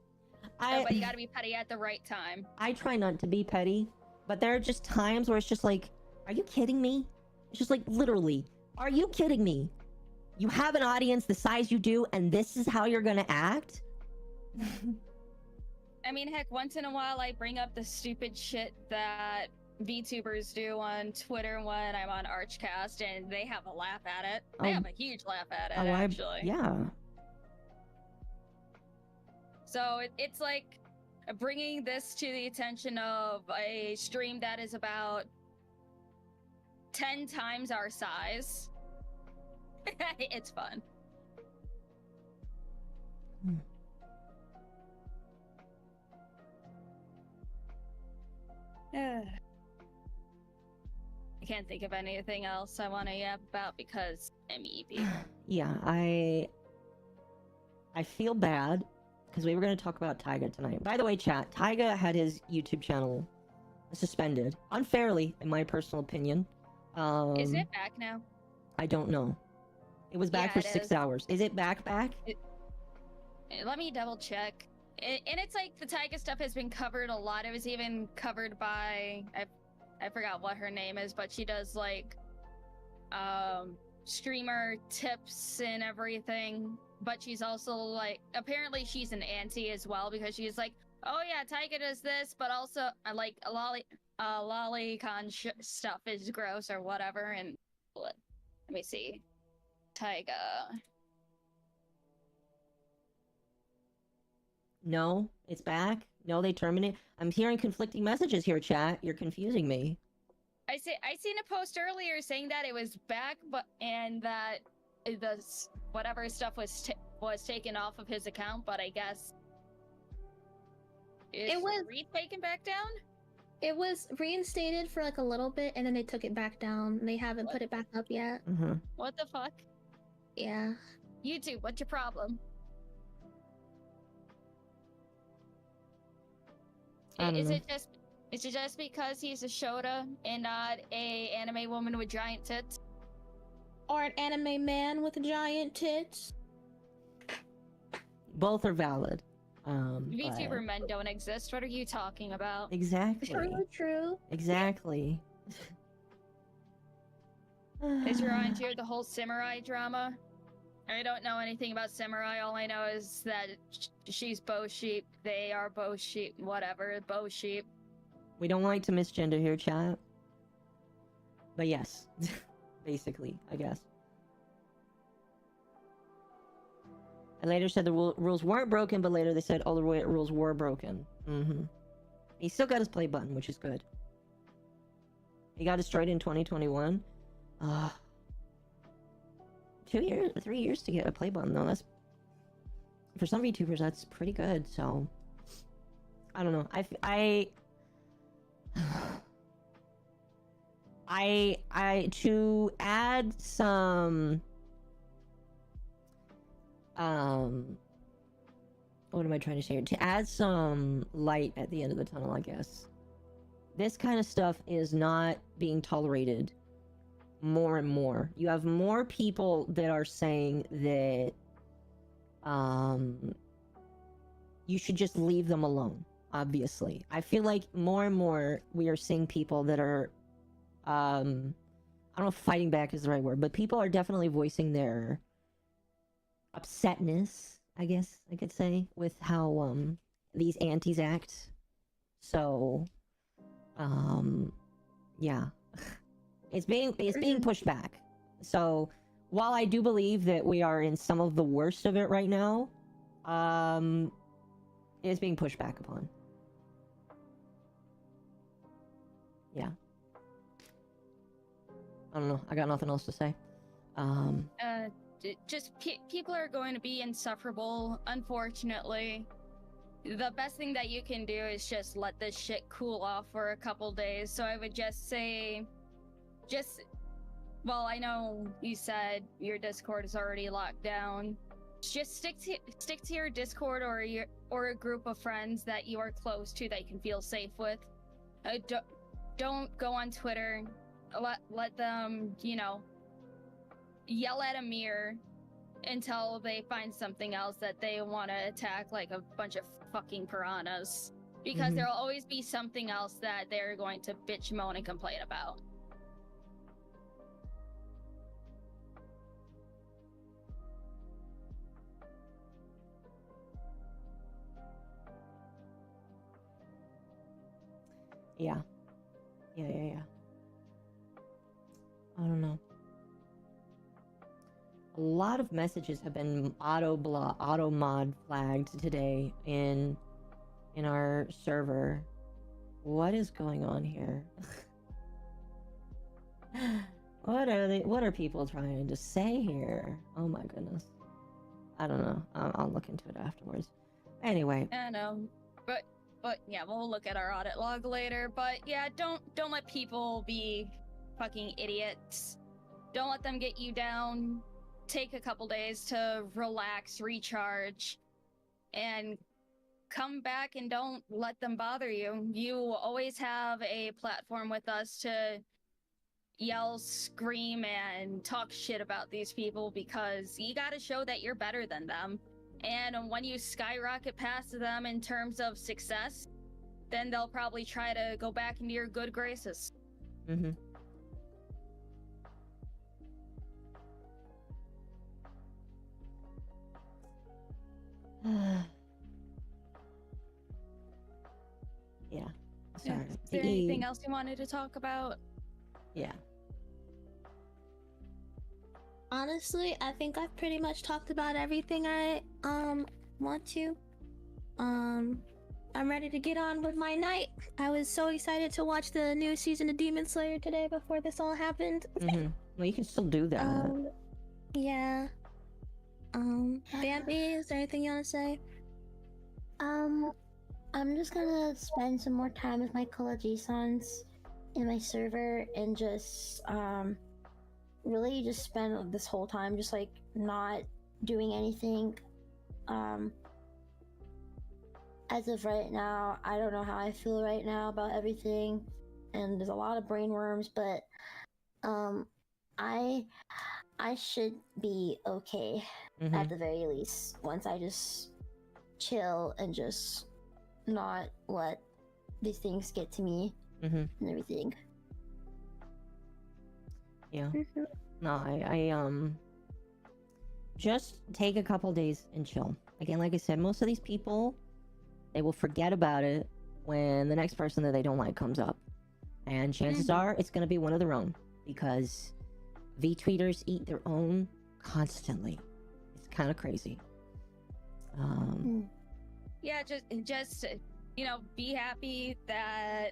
S9: But you gotta be petty at the right time.
S6: I try not to be petty, but there are just times where it's just like, are you kidding me? It's just like, literally, are you kidding me? You have an audience the size you do, and this is how you're gonna act?
S9: I mean, heck, once in a while I bring up the stupid shit that VTubers do on Twitter when I'm on Archcast, and they have a laugh at it. They
S6: Oh.
S9: have a huge laugh at it,
S6: Oh,
S9: actually.
S6: yeah.
S9: So it's like bringing this to the attention of a stream that is about 10 times our size. It's fun. I can't think of anything else I want to yap about because I'm eepy.
S6: Yeah, I feel bad because we were going to talk about Tyga tonight. By the way, chat, Tyga had his YouTube channel suspended unfairly, in my personal opinion.
S9: Is it back now?
S6: I don't know. It was back
S9: Yeah,
S6: for
S9: it
S6: 6
S9: is.
S6: hours. Is it back?
S9: Let me double check. And it's like the Tyga stuff has been covered a lot. It was even covered by I forgot what her name is, but she does like streamer tips and everything. But she's also like, apparently she's an auntie as well, because she's like, oh yeah, Tyga does this, but also like lolicon stuff is gross or whatever. And let me see, Tyga.
S6: No, it's back. No, they terminate. I'm hearing conflicting messages here, chat. You're confusing me.
S9: I seen a post earlier saying that it was back, but and that whatever stuff was taken off of his account, but I guess
S8: It was
S9: taken back down.
S8: It was reinstated for like a little bit, and then they took it back down. They haven't put it back up yet.
S6: Mm-hmm.
S9: What the fuck?
S8: Yeah.
S9: YouTube, what's your problem?
S6: I don't
S9: Is
S6: know.
S9: it just because he's a Shota and not a anime woman with giant tits?
S8: Or an anime man with giant tits?
S6: Both are valid.
S9: VTuber
S6: but-
S9: men don't exist. What are you talking about?
S6: Exactly.
S8: True.
S6: Exactly.
S9: Is you're on to the whole samurai drama? I don't know anything about samurai. All I know is that she's bow sheep. They are bow sheep. Whatever, bow sheep.
S6: We don't like to misgender here, chat. But yes, basically, I guess. I later said the rules weren't broken, but later they said all the rules were broken. Mm-hmm. He still got his play button, which is good. He got destroyed in 2021. 2 years, 3 years to get a play button, though. That's, for some VTubers, that's pretty good. So I don't know. I to add some what am I trying to say here? To add some light at the end of the tunnel, I guess. This kind of stuff is not being tolerated more and more. You have more people that are saying that you should just leave them alone, obviously. I feel like more and more we are seeing people that are I don't know if fighting back is the right word, but people are definitely voicing their upsetness, I guess I could say, with how these aunties act. So yeah. It's being pushed back. So while I do believe that we are in some of the worst of it right now, it's being pushed back upon. Yeah. I don't know. I got nothing else to say.
S9: Just people are going to be insufferable, unfortunately. The best thing that you can do is just let this shit cool off for a couple days. So I would just say, well, I know you said your Discord is already locked down. Just stick to your Discord or a group of friends that you are close to that you can feel safe with. Don't go on Twitter. Let them, yell at a mirror until they find something else that they want to attack, like a bunch of fucking piranhas. Because there'll always be something else that they're going to bitch, moan, and complain about.
S6: Yeah. I don't know. A lot of messages have been auto mod flagged today in our server. What is going on here? What are people trying to say here? Oh my goodness. I don't know. I'll look into it afterwards. Anyway.
S9: I know. But yeah, we'll look at our audit log later. But yeah, don't let people be fucking idiots. Don't let them get you down. Take a couple days to relax, recharge, and come back, and don't let them bother you. You always have a platform with us to yell, scream, and talk shit about these people, because you gotta show that you're better than them. And when you skyrocket past them in terms of success, then they'll probably try to go back into your good graces.
S6: Mm-hmm. Yeah. Sorry.
S9: Is there anything else you wanted to talk about?
S6: Yeah.
S8: Honestly, I think I've pretty much talked about everything I want to. I'm ready to get on with my night. I was so excited to watch the new season of Demon Slayer today before this all happened.
S6: Mm-hmm. Well, you can still do that.
S8: Yeah. Bambi, is there anything you want to say?
S7: I'm just gonna spend some more time with my Kolaji-sans in my server and just really just spend this whole time just like not doing anything. As of right now, I don't know how I feel right now about everything, and there's a lot of brain worms, but I should be okay at the very least once I just chill and just not let these things get to me and everything.
S6: Yeah. No, I just take a couple days and chill. Again, like I said, most of these people, they will forget about it when the next person that they don't like comes up. And chances are it's going to be one of their own, because VTweeters eat their own constantly. It's kind of crazy.
S9: Yeah, just be happy that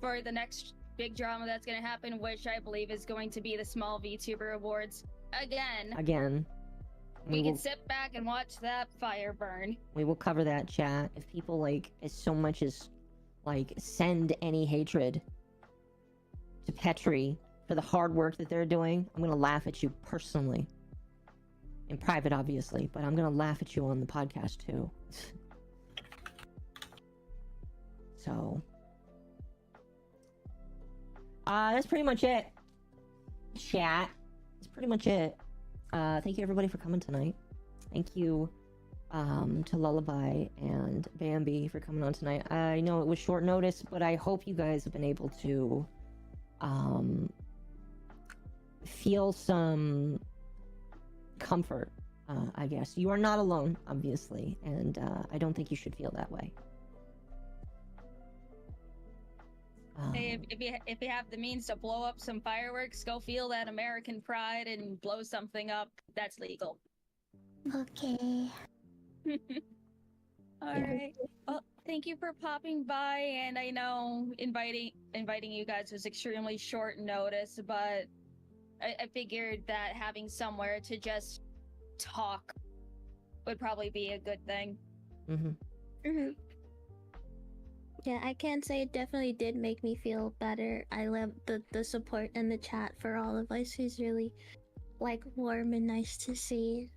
S9: for the next big drama that's going to happen, which I believe is going to be the Small VTuber Awards. Again. We can sit back and watch that fire burn.
S6: We will cover that, chat. If people like as so much as like send any hatred to Petri for the hard work that they're doing, I'm gonna laugh at you personally. In private, obviously, but I'm gonna laugh at you on the podcast too. So that's pretty much it. Chat. That's pretty much it. Thank you everybody for coming tonight. Thank you to Lullaby and Bambi for coming on tonight. I know it was short notice, but I hope you guys have been able to feel some comfort, I guess. You are not alone, obviously, and I don't think you should feel that way.
S9: Hey, if you have the means to blow up some fireworks, go feel that American pride and blow something up. That's legal.
S7: Okay.
S9: All right. Well, thank you for popping by, and I know inviting you guys was extremely short notice, but I figured that having somewhere to just talk would probably be a good thing.
S8: Yeah, I can say it definitely did make me feel better. I love the support in the chat for all of us. It's really like warm and nice to see.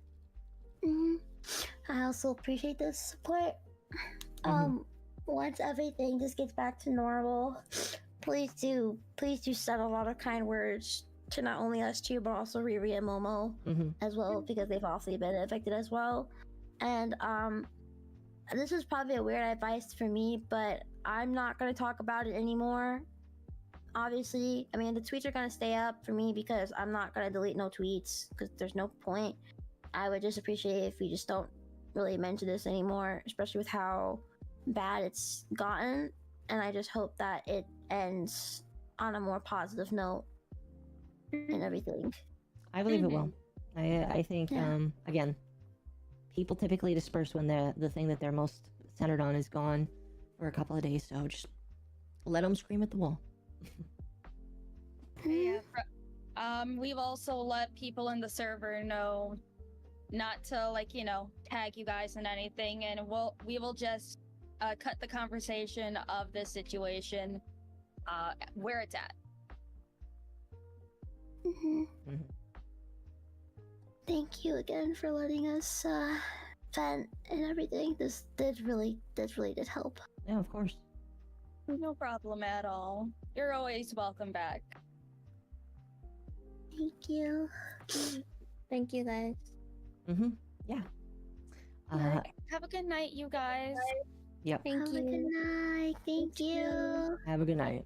S7: I also appreciate the support. Once everything just gets back to normal, please do send a lot of kind words to not only us two, but also Riri and Momo as well, because they've also been affected as well. And this is probably a weird advice for me, but I'm not going to talk about it anymore. Obviously, I mean, the tweets are going to stay up for me because I'm not going to delete no tweets because there's no point. I would just appreciate if we just don't really mention this anymore, especially with how bad it's gotten. And I just hope that it ends
S10: on a more positive note and everything.
S6: I believe it will. I think
S10: Yeah.
S6: again, people typically disperse when the thing that they're most centered on is gone for a couple of days. So just let them scream at the wall.
S9: Yeah. We've also let people in the server know not to tag you guys in anything, and we will just cut the conversation of this situation where it's at.
S7: Thank you again for letting us vent and everything. This really did help.
S6: Yeah, of course.
S9: No problem at all. You're always welcome back.
S7: Thank you.
S8: Thank you, guys.
S6: Yeah.
S9: Have a good night, you guys.
S6: Yep.
S8: Thank
S7: Have a good
S8: you.
S7: night. Thank you.
S6: Have a good night.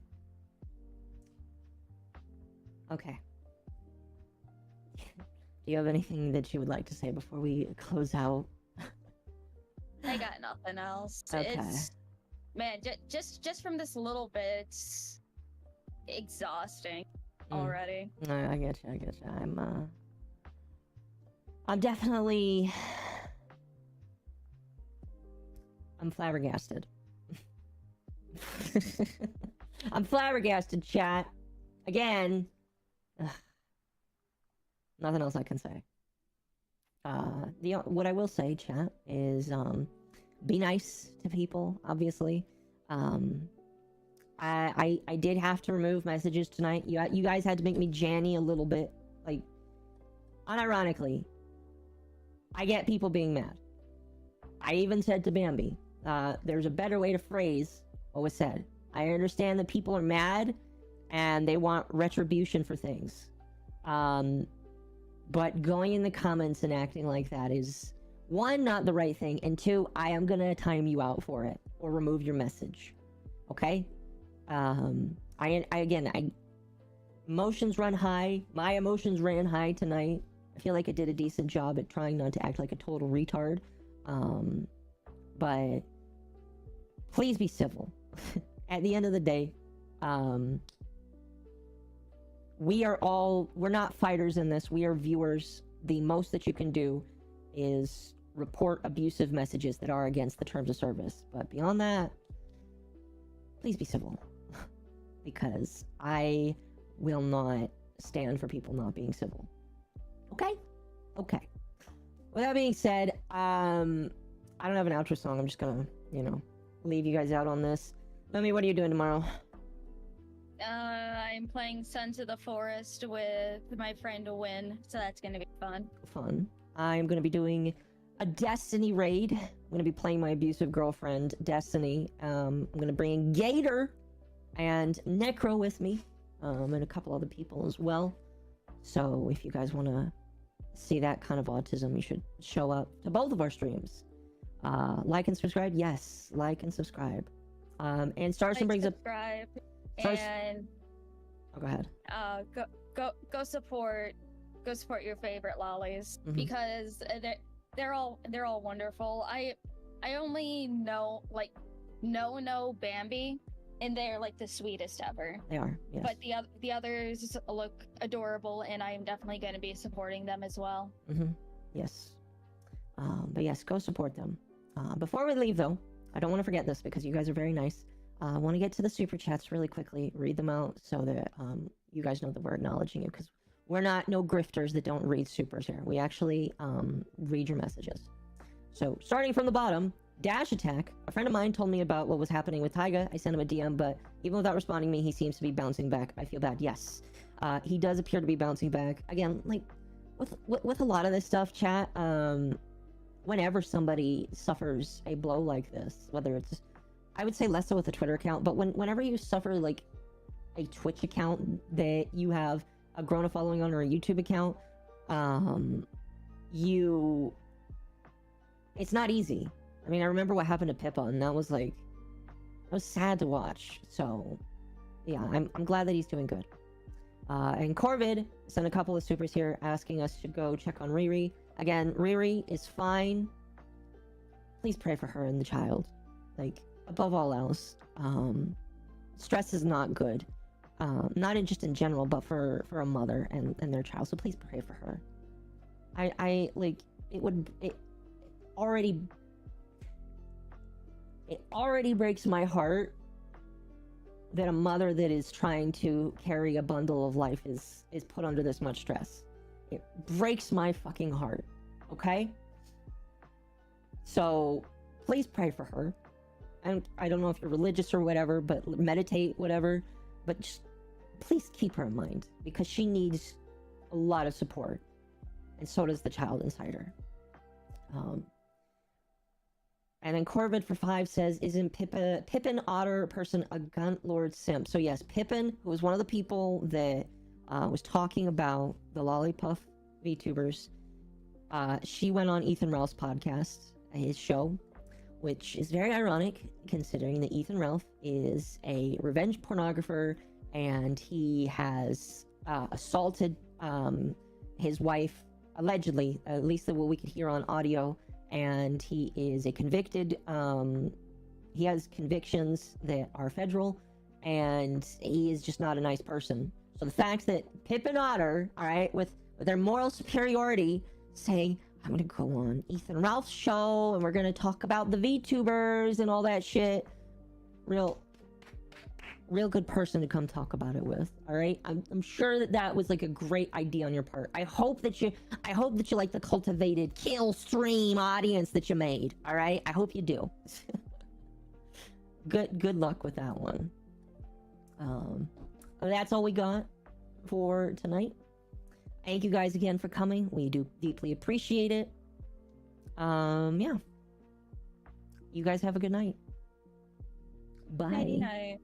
S6: Okay. Do you have anything that you would like to say before we close out?
S9: I got nothing else.
S6: Okay.
S9: Man, just from this little bit, it's exhausting already.
S6: No, I get you. I'm definitely. I'm flabbergasted. I'm flabbergasted, chat. Again. Ugh. Nothing else I can say. What I will say, chat, is be nice to people. Obviously, I did have to remove messages tonight. You guys had to make me Janny a little bit. Like, unironically, I get people being mad. I even said to Bambi, there's a better way to phrase what was said. I understand that people are mad and they want retribution for things. But going in the comments and acting like that is, one, not the right thing, and two, I am gonna time you out for it or remove your message. Okay? Emotions run high. My emotions ran high tonight. I feel like I did a decent job at trying not to act like a total retard. But please be civil. At the end of the day, we're not fighters in this. We are viewers. The most that you can do is report abusive messages that are against the terms of service. But beyond that, please be civil. Because I will not stand for people not being civil. Okay? Okay. With that being said, I don't have an outro song. I'm just gonna, leave you guys out on this. Mummy, what are you doing tomorrow?
S9: I'm playing Sons of the Forest with my friend Win, so that's gonna be fun.
S6: Fun. I'm gonna be doing a Destiny raid. I'm gonna be playing my abusive girlfriend, Destiny. I'm gonna bring in Gator and Necro with me, and a couple other people as well. So if you guys want to see that kind of autism, you should show up to both of our streams. Like and subscribe. Yes, like and subscribe. And Starson brings up.
S9: Subscribe and
S6: oh, go ahead.
S9: Go support your favorite lollies because they're all wonderful. I only know Bambi, and they're like the sweetest ever.
S6: They are, yes.
S9: But the others look adorable, and I am definitely going to be supporting them as well.
S6: Yes. But yes, go support them. Before we leave, though, I don't want to forget this because you guys are very nice. I want to get to the super chats really quickly, read them out so that you guys know that we're acknowledging you, because we're not no grifters that don't read supers here. We actually read your messages. So starting from the bottom, Dash Attack. A friend of mine told me about what was happening with Taiga. I sent him a DM, but even without responding to me, he seems to be bouncing back. I feel bad. Yes, he does appear to be bouncing back. Again, like with a lot of this stuff, chat, whenever somebody suffers a blow like this, whether it's, I would say less so with a Twitter account, but whenever you suffer like a Twitch account that you have a grown following on, or a YouTube account, it's not easy. I mean, I remember what happened to Pippa, and that was sad to watch. So yeah, I'm glad that he's doing good. And Corvid sent a couple of supers here asking us to go check on Riri. Again, Riri is fine. Please pray for her and the child. Like, above all else, stress is not good. not in just in general, but for a mother and their child. So please pray for her. I like it already breaks my heart that a mother that is trying to carry a bundle of life is put under this much stress. It breaks my fucking heart. Okay? So please pray for her. I don't know if you're religious or whatever, but meditate, whatever, but just please keep her in mind, because she needs a lot of support, and so does the child inside her. And then Corvid for 5 says, isn't Pippin Otter person a Gunt Lord simp? So yes, Pippin, who was one of the people that was talking about the Lolipuff VTubers, she went on Ethan Ralph's podcast, his show, which is very ironic considering that Ethan Ralph is a revenge pornographer, and he has assaulted his wife, allegedly, at least what we could hear on audio, and he is a convicted, he has convictions that are federal, and he is just not a nice person. So the fact that Pip and Otter, all right, with their moral superiority, saying, I'm gonna go on Ethan Ralph's show, and we're gonna talk about the VTubers and all that shit. Real good person to come talk about it with. All right, I'm sure that was like a great idea on your part. I hope that you like the cultivated kill stream audience that you made. All right, I hope you do. Good luck with that one. That's all we got for tonight. Thank you guys again for coming. We do deeply appreciate it. Yeah. You guys have a good night. Bye.
S9: Night.